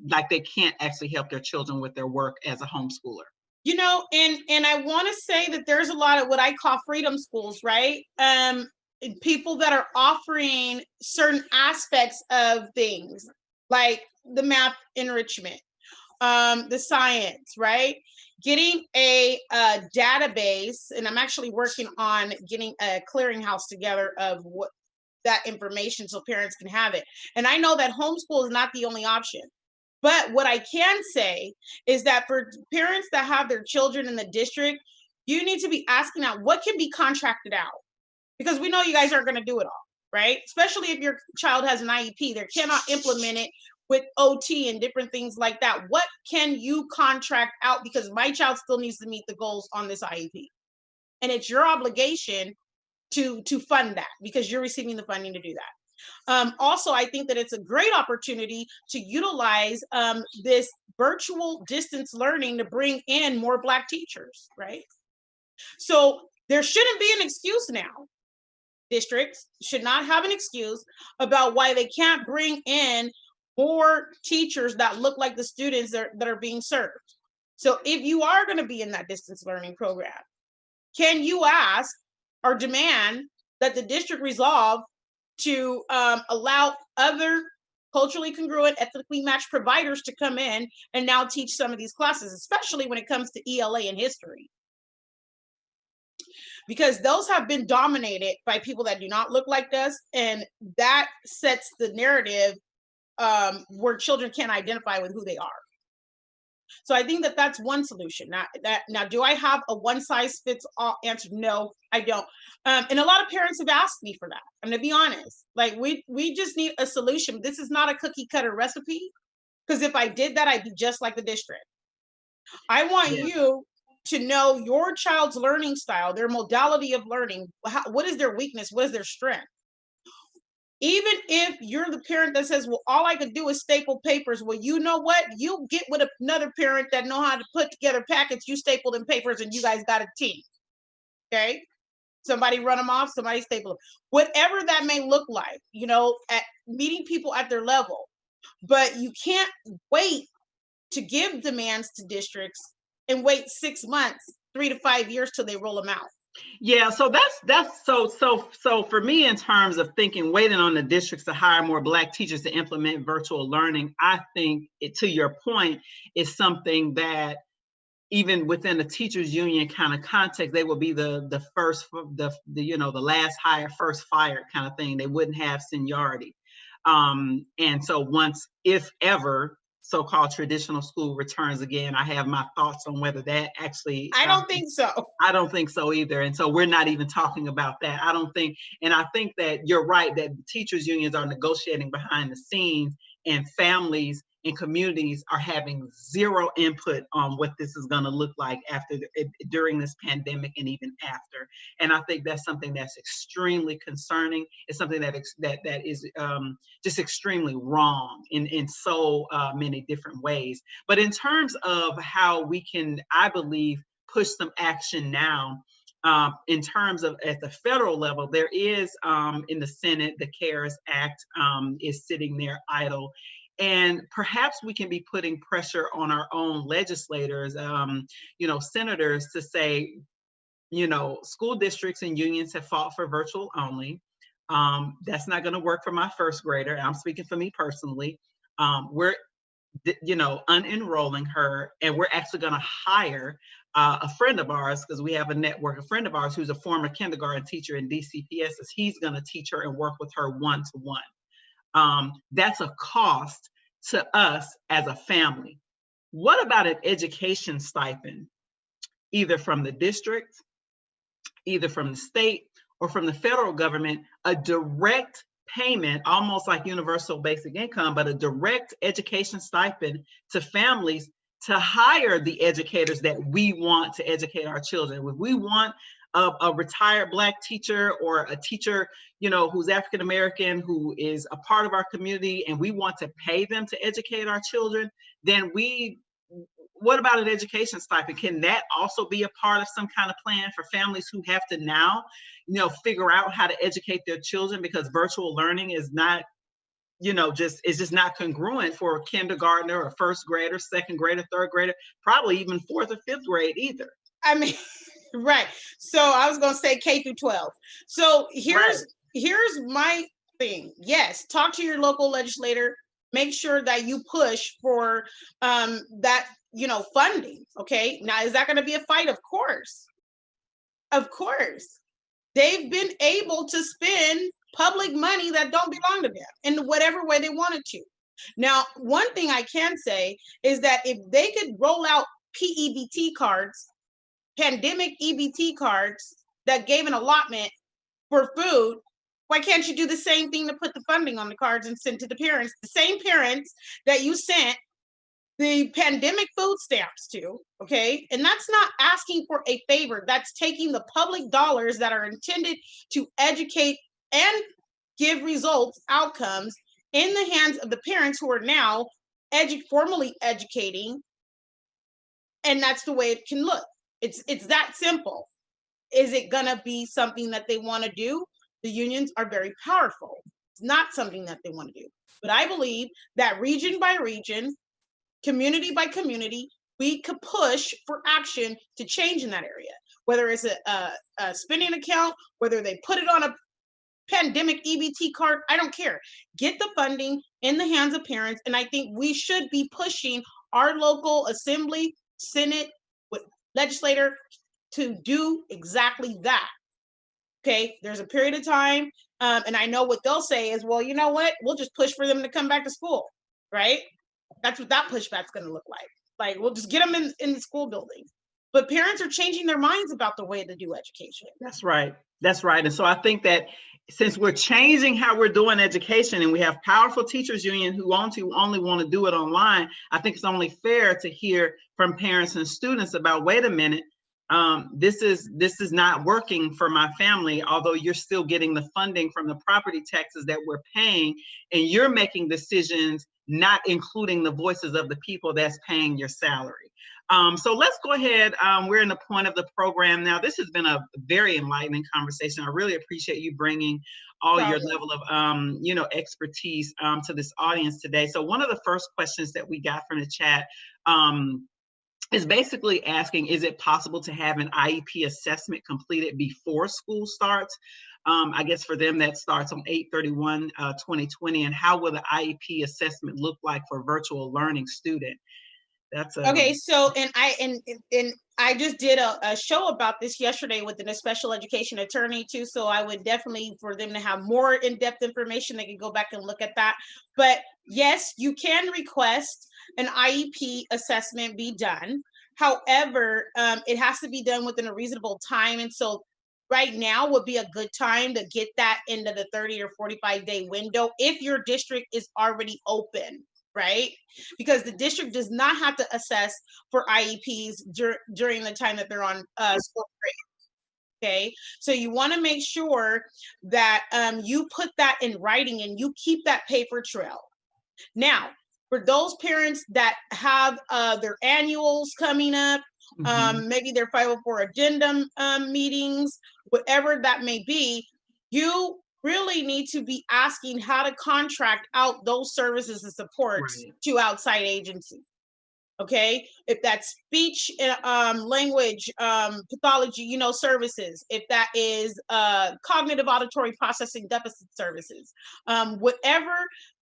Speaker 2: like they can't actually help their children with their work as a homeschooler?
Speaker 1: You know, and I want to say that there's a lot of what I call freedom schools, right? People that are offering certain aspects of things like the math enrichment, the science, right? Getting a database, and I'm actually working on getting a clearinghouse together of what that information so parents can have it. And I know that homeschool is not the only option. But what I can say is that for parents that have their children in the district, you need to be asking out what can be contracted out, because we know you guys aren't going to do it all, right? Especially if your child has an IEP, they cannot implement it with OT and different things like that. What can you contract out? Because my child still needs to meet the goals on this IEP. And it's your obligation to fund that because you're receiving the funding to do that. Also, I think that it's a great opportunity to utilize this virtual distance learning to bring in more Black teachers, right? So there shouldn't be an excuse now. Districts should not have an excuse about why they can't bring in more teachers that look like the students that are being served. So if you are going to be in that distance learning program, can you ask or demand that the district resolve to allow other culturally congruent, ethically matched providers to come in and now teach some of these classes, especially when it comes to ELA and history? Because those have been dominated by people that do not look like us, and that sets the narrative where children can't identify with who they are. So I think that that's one solution. Now, do I have a one size fits all answer? No, I don't. And a lot of parents have asked me for that. I'm gonna be honest. Like we just need a solution. This is not a cookie cutter recipe, because if I did that, I'd be just like the district. I want you to know your child's learning style, their modality of learning. What is their weakness? What is their strength? Even if you're the parent that says, well, all I could do is staple papers. Well, you know what? You get with another parent that know how to put together packets. You staple them papers and you guys got a team. Okay. Somebody run them off, somebody staple them. Whatever that may look like, you know, at meeting people at their level. But you can't wait to give demands to districts and wait 6 months, 3 to 5 years till they roll them out.
Speaker 2: Yeah, so that's so for me, in terms of thinking, waiting on the districts to hire more Black teachers to implement virtual learning, I think to your point, is something that even within the teachers union kind of context, they will be the first, the last hire, first fired kind of thing. They wouldn't have seniority. And so once, if ever, so-called traditional school returns again. I have my thoughts on whether that actually,
Speaker 1: I don't think so.
Speaker 2: I don't think so either. And so we're not even talking about that. I don't think, and I think that you're right, that teachers unions are negotiating behind the scenes, and families and communities are having zero input on what this is going to look like during this pandemic and even after. And I think that's something that's extremely concerning. It's something that is just extremely wrong in so many different ways. But in terms of how we can, I believe, push some action now, in terms of at the federal level, there is in the Senate, the CARES Act is sitting there idle. And perhaps we can be putting pressure on our own legislators, senators, to say, school districts and unions have fought for virtual only. That's not going to work for my first grader. I'm speaking for me personally. We're unenrolling her, and we're actually going to hire a friend of ours, because we have a friend of ours who's a former kindergarten teacher in DCPS. He's going to teach her and work with her one-to-one. That's a cost to us as a family. What about an education stipend, either from the district, either from the state, or from the federal government, a direct payment, almost like universal basic income, but a direct education stipend to families to hire the educators that we want to educate our children. If we want a retired Black teacher, or a teacher, who's African American, who is a part of our community, and we want to pay them to educate our children, then what about an education stipend? Can that also be a part of some kind of plan for families who have to now, figure out how to educate their children, because virtual learning is not, it's just not congruent for a kindergartner or first grader, second grader, third grader, probably even fourth or fifth grade either.
Speaker 1: I mean, right. So I was going to say K through 12. So here's my thing. Yes, talk to your local legislator. Make sure that you push for that, funding. Okay. Now, is that going to be a fight? Of course. Of course. They've been able to spend public money that don't belong to them in whatever way they wanted to. Now, one thing I can say is that if they could roll out PEBT cards, pandemic EBT cards, that gave an allotment for food, why can't you do the same thing to put the funding on the cards and send to the parents, the same parents that you sent the pandemic food stamps to, okay? And that's not asking for a favor. That's taking the public dollars that are intended to educate and give results, outcomes, in the hands of the parents who are now formally educating, and that's the way it can look. It's that simple. Is it gonna be something that they want to do? The unions are very powerful. It's not something that they want to do. But I believe that region by region, community by community, we could push for action to change in that area. Whether it's a spending account, whether they put it on a pandemic EBT card, I don't care. Get the funding in the hands of parents. And I think we should be pushing our local assembly, Senate, with legislator to do exactly that. Okay, there's a period of time, and I know what they'll say is, well, you know what? We'll just push for them to come back to school, right? That's what that pushback's going to look like. Like, we'll just get them in the school building. But parents are changing their minds about the way to do education.
Speaker 2: That's right. That's right. And so I think that since we're changing how we're doing education, and we have powerful teachers union who only want to do it online, I think it's only fair to hear from parents and students about, wait a minute, this is not working for my family, although you're still getting the funding from the property taxes that we're paying, and you're making decisions not including the voices of the people that's paying your salary. So let's go ahead. We're in the point of the program now. This has been a very enlightening conversation. I really appreciate you bringing all your level of expertise to this audience today. So one of the first questions that we got from the chat is basically asking, is it possible to have an IEP assessment completed before school starts? I guess for them that starts on 8/31/2020, and how will the IEP assessment look like for virtual learning student? That's
Speaker 1: Okay, so and I just did a show about this yesterday with a special education attorney too. So I would definitely, for them to have more in-depth information, they can go back and look at that. But yes, you can request an IEP assessment be done. However, it has to be done within a reasonable time. And so right now would be a good time to get that into the 30 or 45-day window if your district is already open, right? Because the district does not have to assess for IEPs during the time that they're on school break. Okay, so you want to make sure that you put that in writing and you keep that paper trail. Now, for those parents that have their annuals coming up, maybe their 504 addendum meetings, whatever that may be, you really need to be asking how to contract out those services and supports to outside agencies. Okay, if that's speech, language, pathology, services, if that is cognitive auditory processing deficit services, whatever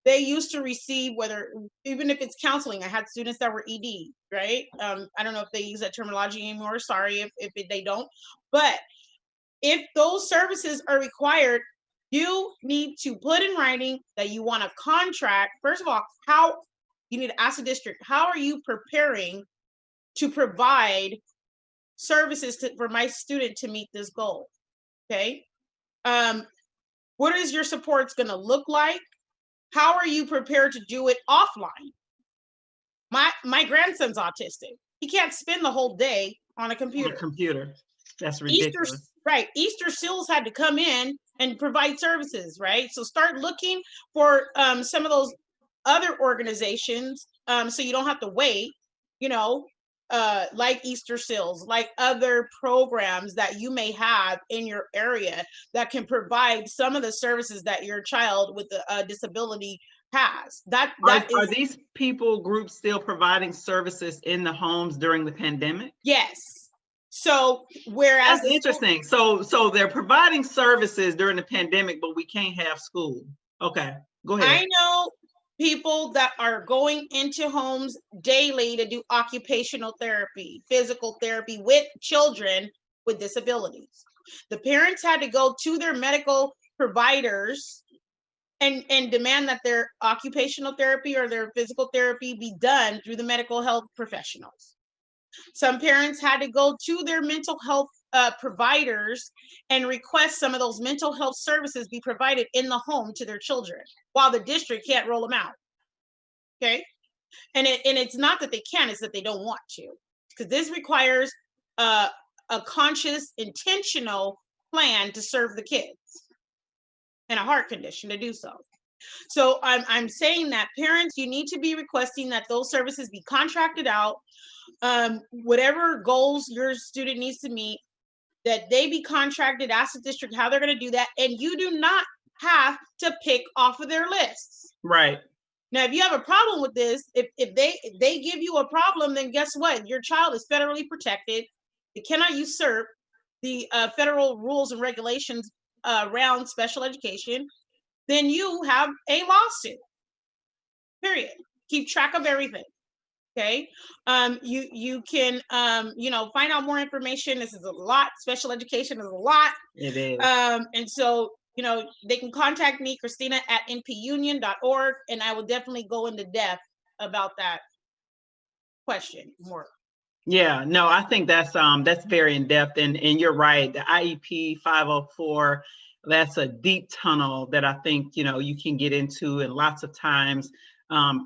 Speaker 1: they used to receive, whether even if it's counseling. I had students that were ED, right? I don't know if they use that terminology anymore. Sorry if they don't, but if those services are required, you need to put in writing that you want to contract. First of all, how you need to ask the district, how are you preparing to provide services for my student to meet this goal? Okay. What is your supports going to look like? How are you prepared to do it offline? My grandson's autistic. He can't spend the whole day on a computer.
Speaker 2: That's ridiculous.
Speaker 1: Easter SEALs had to come in and provide services, right? So start looking for some of those other organizations, so you don't have to wait, like Easter SEALs, like other programs that you may have in your area that can provide some of the services that your child with a disability has.
Speaker 2: Are these groups still providing services in the homes during the pandemic?
Speaker 1: Yes. So whereas
Speaker 2: that's interesting. So they're providing services during the pandemic, but we can't have school. Okay, go ahead.
Speaker 1: I know people that are going into homes daily to do occupational therapy, physical therapy with children with disabilities. The parents had to go to their medical providers and demand that their occupational therapy or their physical therapy be done through the medical health professionals. Some parents had to go to their mental health providers and request some of those mental health services be provided in the home to their children while the district can't roll them out. Okay. And it's not that they can't, it's that they don't want to, because this requires a conscious, intentional plan to serve the kids and a heart condition to do so. So I'm saying that parents, you need to be requesting that those services be contracted out. Whatever goals your student needs to meet, that they be contracted, ask the district how they're going to do that. And you do not have to pick off of their lists.
Speaker 2: Right.
Speaker 1: Now, if you have a problem with this, if they give you a problem, then guess what? Your child is federally protected. It cannot usurp the federal rules and regulations around special education. Then you have a lawsuit, period. Keep track of everything. Okay. You can, find out more information. This is a lot. Special education is a lot.
Speaker 2: It is.
Speaker 1: And so, they can contact me, Christina at npunion.org, and I will definitely go into depth about that question more.
Speaker 2: Yeah, no, I think that's very in depth, and you're right. The IEP 504, that's a deep tunnel that I think you can get into, and lots of times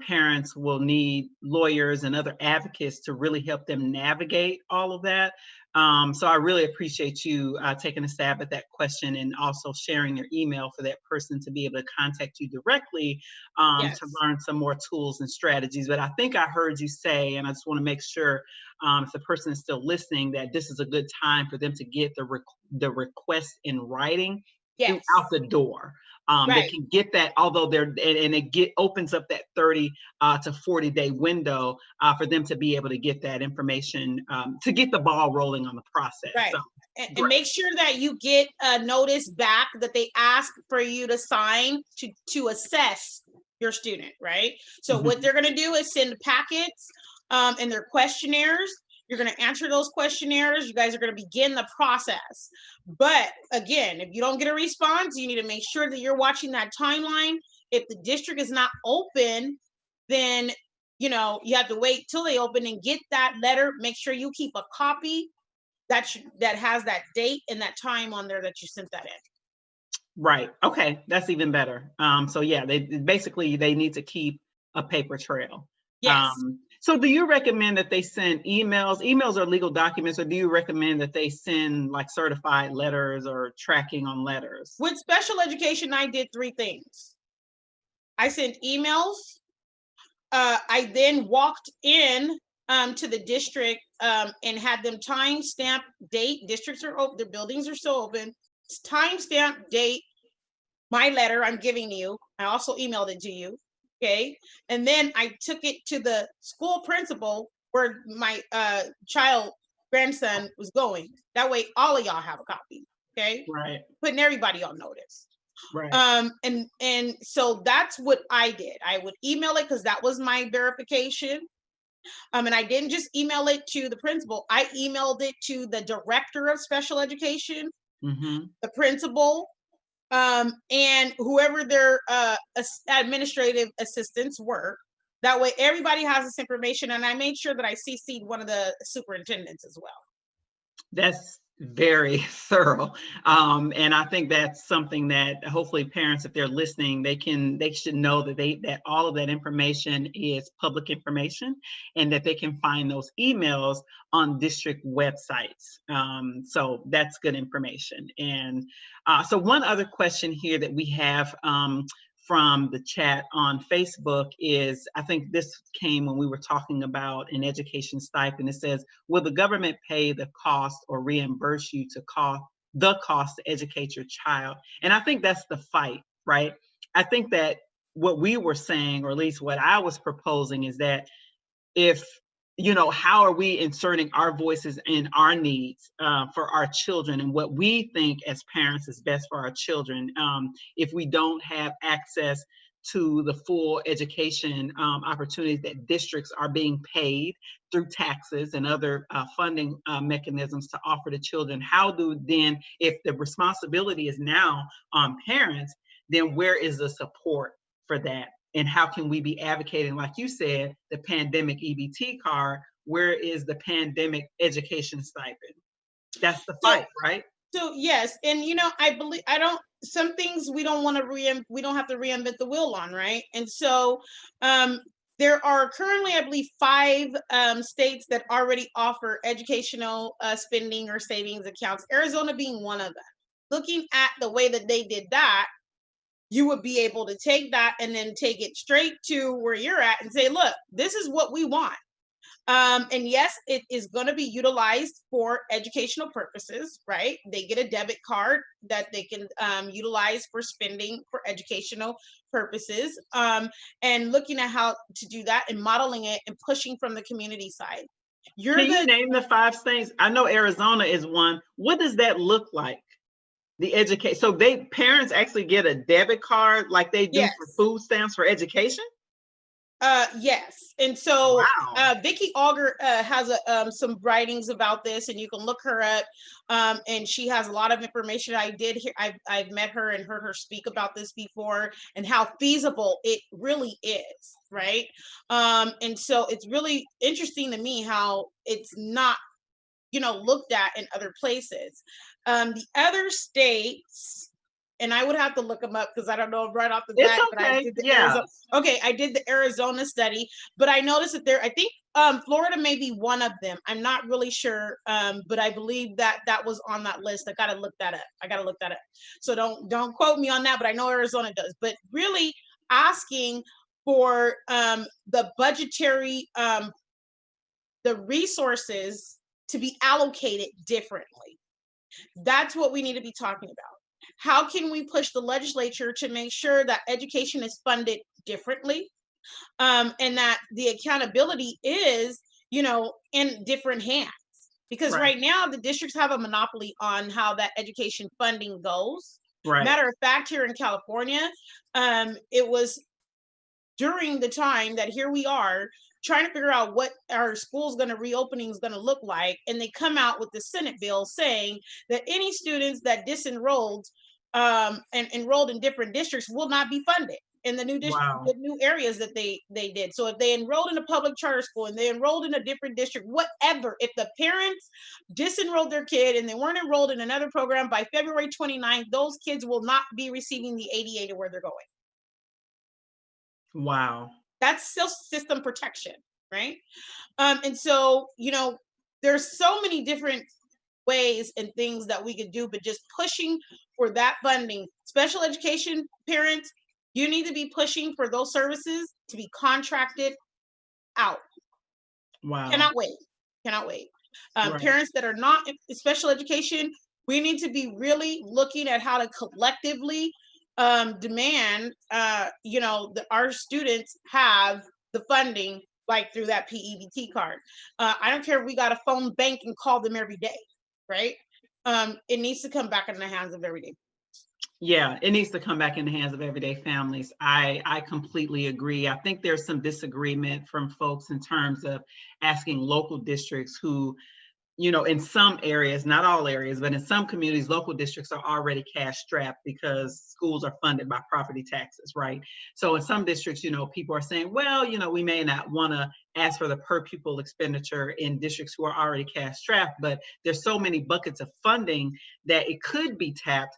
Speaker 2: parents will need lawyers and other advocates to really help them navigate all of that. So I really appreciate you taking a stab at that question and also sharing your email for that person to be able to contact you directly
Speaker 1: Yes.
Speaker 2: to learn some more tools and strategies. But I think I heard you say, and I just want to make sure if the person is still listening, that this is a good time for them to get the request in writing.
Speaker 1: Yes.
Speaker 2: Out the door. Right. They can get that, although opens up that 30 to 40-day window for them to be able to get that information, to get the ball rolling on the process.
Speaker 1: Right.
Speaker 2: So,
Speaker 1: and make sure that you get a notice back that they ask for you to sign to assess your student, right? So what they're going to do is send packets and their questionnaires. You're going to answer those questionnaires. You guys are going to begin the process. But again, if you don't get a response, you need to make sure that you're watching that timeline. If the district is not open, then you have to wait till they open and get that letter. Make sure you keep a copy that has that date and that time on there that you sent that in.
Speaker 2: Right. Okay. That's even better. So yeah, they need to keep a paper trail.
Speaker 1: Yes.
Speaker 2: So do you recommend that they send emails? Emails are legal documents, or do you recommend that they send like certified letters or tracking on letters?
Speaker 1: With special education, I did 3 things. I sent emails. I then walked in to the district and had them timestamp date. Districts are open, their buildings are still open. Timestamp date, my letter I'm giving you. I also emailed it to you. Okay. And then I took it to the school principal where my grandson was going. That way, all of y'all have a copy. Okay.
Speaker 2: Right.
Speaker 1: Putting everybody on notice.
Speaker 2: Right.
Speaker 1: And so that's what I did. I would email it because that was my verification. And I didn't just email it to the principal. I emailed it to the director of special education, the principal, and whoever their administrative assistants were. That way, everybody has this information. And I made sure that I CC'd one of the superintendents as well.
Speaker 2: That's very thorough. And I think that's something that hopefully parents, if they're listening, they should know that all of that information is public information and that they can find those emails on district websites. So that's good information. And so one other question here that we have from the chat on Facebook is, I think this came when we were talking about an education stipend. It says, will the government pay the cost or reimburse you to the cost to educate your child? And I think that's the fight, right? I think that what we were saying, or at least what I was proposing, is that if how are we inserting our voices and our needs for our children and what we think as parents is best for our children if we don't have access to the full education opportunities that districts are being paid through taxes and other funding mechanisms to offer to children? How do then, if the responsibility is now on parents, then where is the support for that? And how can we be advocating, like you said, the pandemic EBT card? Where is the pandemic education stipend? That's the fight, right?
Speaker 1: So yes, and some things we don't have to reinvent the wheel on, right? And so there are currently, I believe, 5 states that already offer educational spending or savings accounts, Arizona being one of them. Looking at the way that they did that, you would be able to take that and then take it straight to where you're at and say, look, this is what we want. And yes, it is going to be utilized for educational purposes, right? They get a debit card that they can utilize for spending for educational purposes, and looking at how to do that and modeling it and pushing from the community side.
Speaker 2: Can you name the 5 states? I know Arizona is one. What does that look like? The educate. So parents actually get a debit card like they do for food stamps for education?
Speaker 1: Yes. And so
Speaker 2: wow.
Speaker 1: Vicki Auger has some writings about this, and you can look her up. And she has a lot of information. I've met her and heard her speak about this before and how feasible it really is, right? And so it's really interesting to me how it's not looked at in other places. The other states, and I would have to look them up because I don't know right off the bat.
Speaker 2: It's okay.
Speaker 1: But I did the Arizona study, but I noticed that I think Florida may be one of them. I'm not really sure, but I believe that was on that list. I got to look that up. So don't quote me on that, but I know Arizona does. But really asking for the budgetary, the resources to be allocated differently. That's what we need to be talking about. How can we push the legislature to make sure that education is funded differently, and that the accountability is, in different hands? Because right now the districts have a monopoly on how that education funding goes. Right. Matter of fact, here in California, it was during the time that here we are, trying to figure out what our schools reopening is going to look like. And they come out with the Senate bill saying that any students that disenrolled and enrolled in different districts will not be funded in the new the new areas that they did. So if they enrolled in a public charter school and they enrolled in a different district, whatever, if the parents disenrolled their kid and they weren't enrolled in another program by February 29th, those kids will not be receiving the ADA to where they're going.
Speaker 2: Wow.
Speaker 1: That's still system protection, right? And so, there's so many different ways and things that we could do, but just pushing for that funding. Special education parents, you need to be pushing for those services to be contracted out.
Speaker 2: Wow.
Speaker 1: Cannot wait. Right. Parents that are not in special education, we need to be really looking at how to collectively demand, our students have the funding, like through that PEBT card. I don't care if we got a phone bank and call them every day, right? It needs to come back in the hands of everyday.
Speaker 2: Yeah, it needs to come back in the hands of everyday families. I completely agree. I think there's some disagreement from folks in terms of asking local districts who, in some areas, not all areas, but in some communities, local districts are already cash strapped because schools are funded by property taxes, right? So in some districts, people are saying, well, we may not want to ask for the per pupil expenditure in districts who are already cash strapped, but there's so many buckets of funding that it could be tapped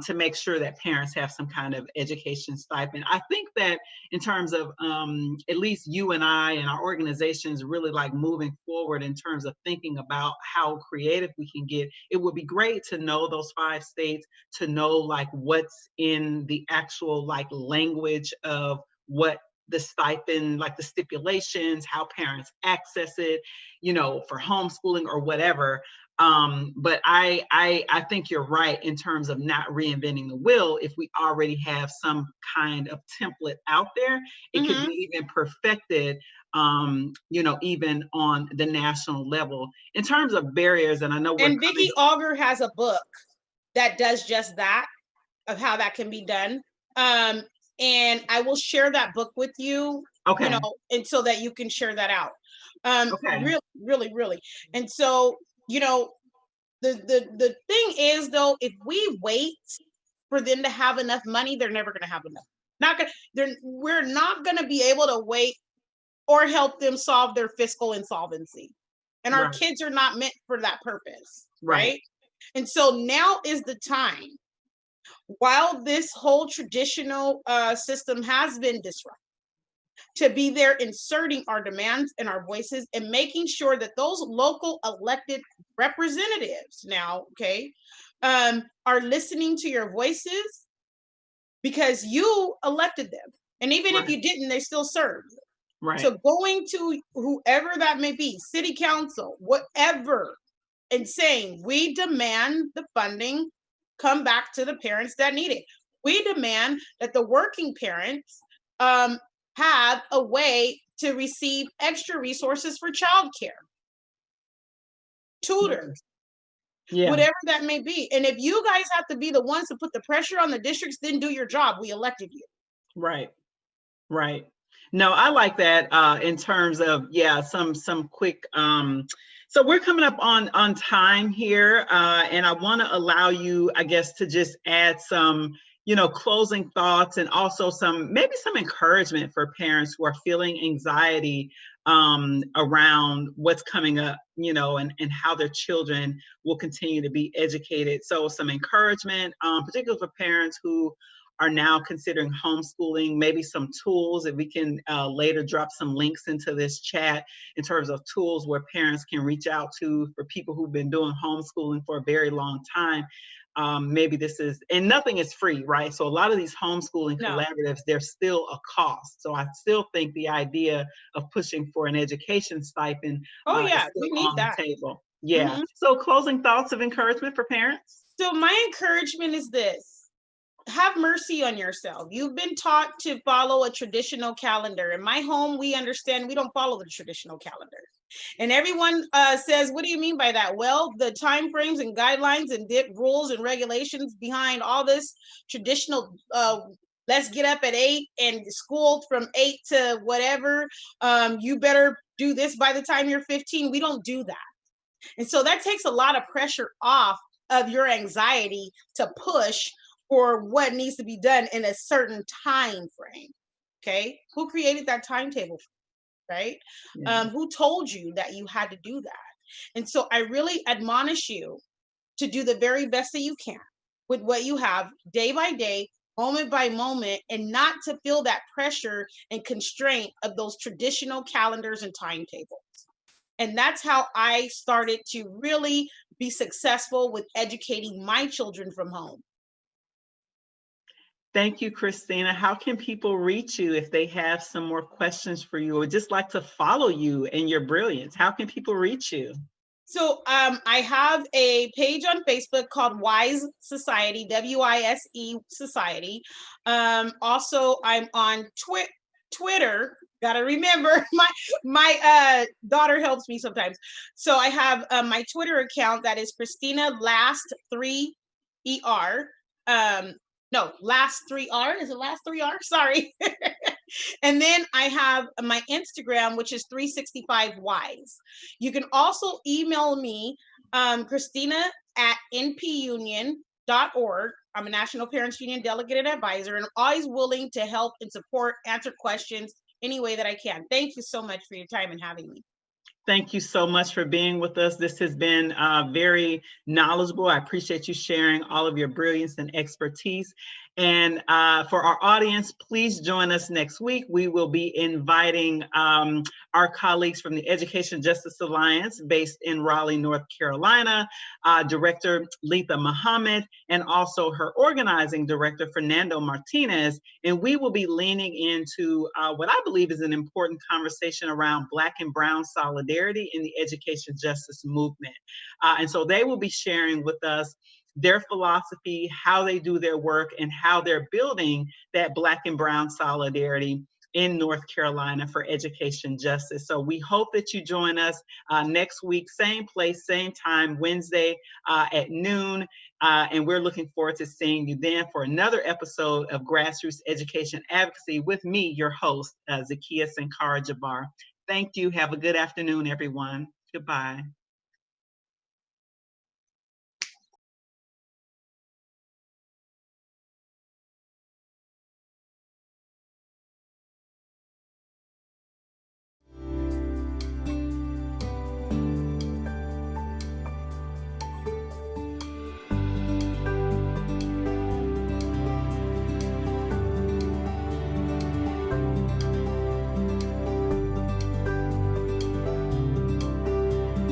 Speaker 2: to make sure that parents have some kind of education stipend. I think that in terms of at least you and I and our organizations really like moving forward in terms of thinking about how creative we can get, it would be great to know those 5 states, to know like what's in the actual like language of what the stipend, like the stipulations, how parents access it, for homeschooling or whatever. But I think you're right in terms of not reinventing the wheel. If we already have some kind of template out there, it could be even perfected, even on the national level. In terms of barriers, and I know
Speaker 1: and Vicki Auger has a book that does just that, of how that can be done. And I will share that book with you,
Speaker 2: okay.
Speaker 1: And so that you can share that out.
Speaker 2: Okay.
Speaker 1: Really. And so, the thing is, though, if we wait for them to have enough money, they're never going to have enough. We're not going to be able to wait or help them solve their fiscal insolvency. And our kids are not meant for that purpose, right? And so now is the time, while this whole traditional system has been disrupted, to be there inserting our demands and our voices and making sure that those local elected representatives now, are listening to your voices, because you elected them. And even if you didn't, they still serve. Right. So going to whoever that may be, city council, whatever, and saying, we demand the funding come back to the parents that need it. We demand that the working parents have a way to receive extra resources for childcare, tutors, whatever that may be. And if you guys have to be the ones to put the pressure on the districts, then do your job. We elected you.
Speaker 2: Right. No, I like that in terms of, some quick, so we're coming up on time here, and I want to allow you, I guess, to just add some, closing thoughts, and also maybe some encouragement for parents who are feeling anxiety around what's coming up, and how their children will continue to be educated. So some encouragement, particularly for parents who are now considering homeschooling, maybe some tools that we can later drop some links into this chat in terms of tools where parents can reach out to for people who've been doing homeschooling for a very long time. Maybe this is, and nothing is free, right? So a lot of these homeschooling collaboratives, there's still a cost. So I still think the idea of pushing for an education stipend is still on the table. Yeah. So closing thoughts of encouragement for parents?
Speaker 1: So my encouragement is this. Have mercy on yourself. You've been taught to follow a traditional calendar. In my home, we understand we don't follow the traditional calendar. And everyone says, what do you mean by that? Well, the timeframes and guidelines and rules and regulations behind all this traditional let's get up at 8 and school from 8 to whatever. You better do this by the time you're 15. We don't do that. And so that takes a lot of pressure off of your anxiety to push for what needs to be done in a certain time frame. Okay. Who created that timetable? Right. Who told you that you had to do that? And so I really admonish you to do the very best that you can with what you have day by day, moment by moment, and not to feel that pressure and constraint of those traditional calendars and timetables. And that's how I started to really be successful with educating my children from home.
Speaker 2: Thank you, Christina. How can people reach you if they have some more questions for you or just like to follow you and your brilliance? How can people reach you?
Speaker 1: So I have a page on Facebook called Wise Society, WISE Society. Also, I'm on Twitter. Got to remember, my daughter helps me sometimes. So I have my Twitter account that is Christina Last 3ER. No, last 3R. Is it last 3R? Sorry. And then I have my Instagram, which is 365wise. You can also email me, Christina at npunion.org. I'm a National Parents Union delegate and advisor, and I'm always willing to help and support, answer questions any way that I can. Thank you so much for your time and having me.
Speaker 2: Thank you so much for being with us. This has been very knowledgeable. I appreciate you sharing all of your brilliance and expertise. And for our audience, please join us next week. We will be inviting our colleagues from the Education Justice Alliance based in Raleigh, North Carolina, Director Letha Muhammad, and also her organizing director, Fernando Martinez. And we will be leaning into what I believe is an important conversation around Black and Brown solidarity in the education justice movement. And so they will be sharing with us their philosophy, how they do their work, and how they're building that Black and Brown solidarity in North Carolina for education justice. So we hope that you join us next week, same place, same time, Wednesday at noon. And we're looking forward to seeing you then for another episode of Grassroots Education Advocacy with me, your host, Zakiya Sankara-Jabar. Thank you. Have a good afternoon, everyone. Goodbye.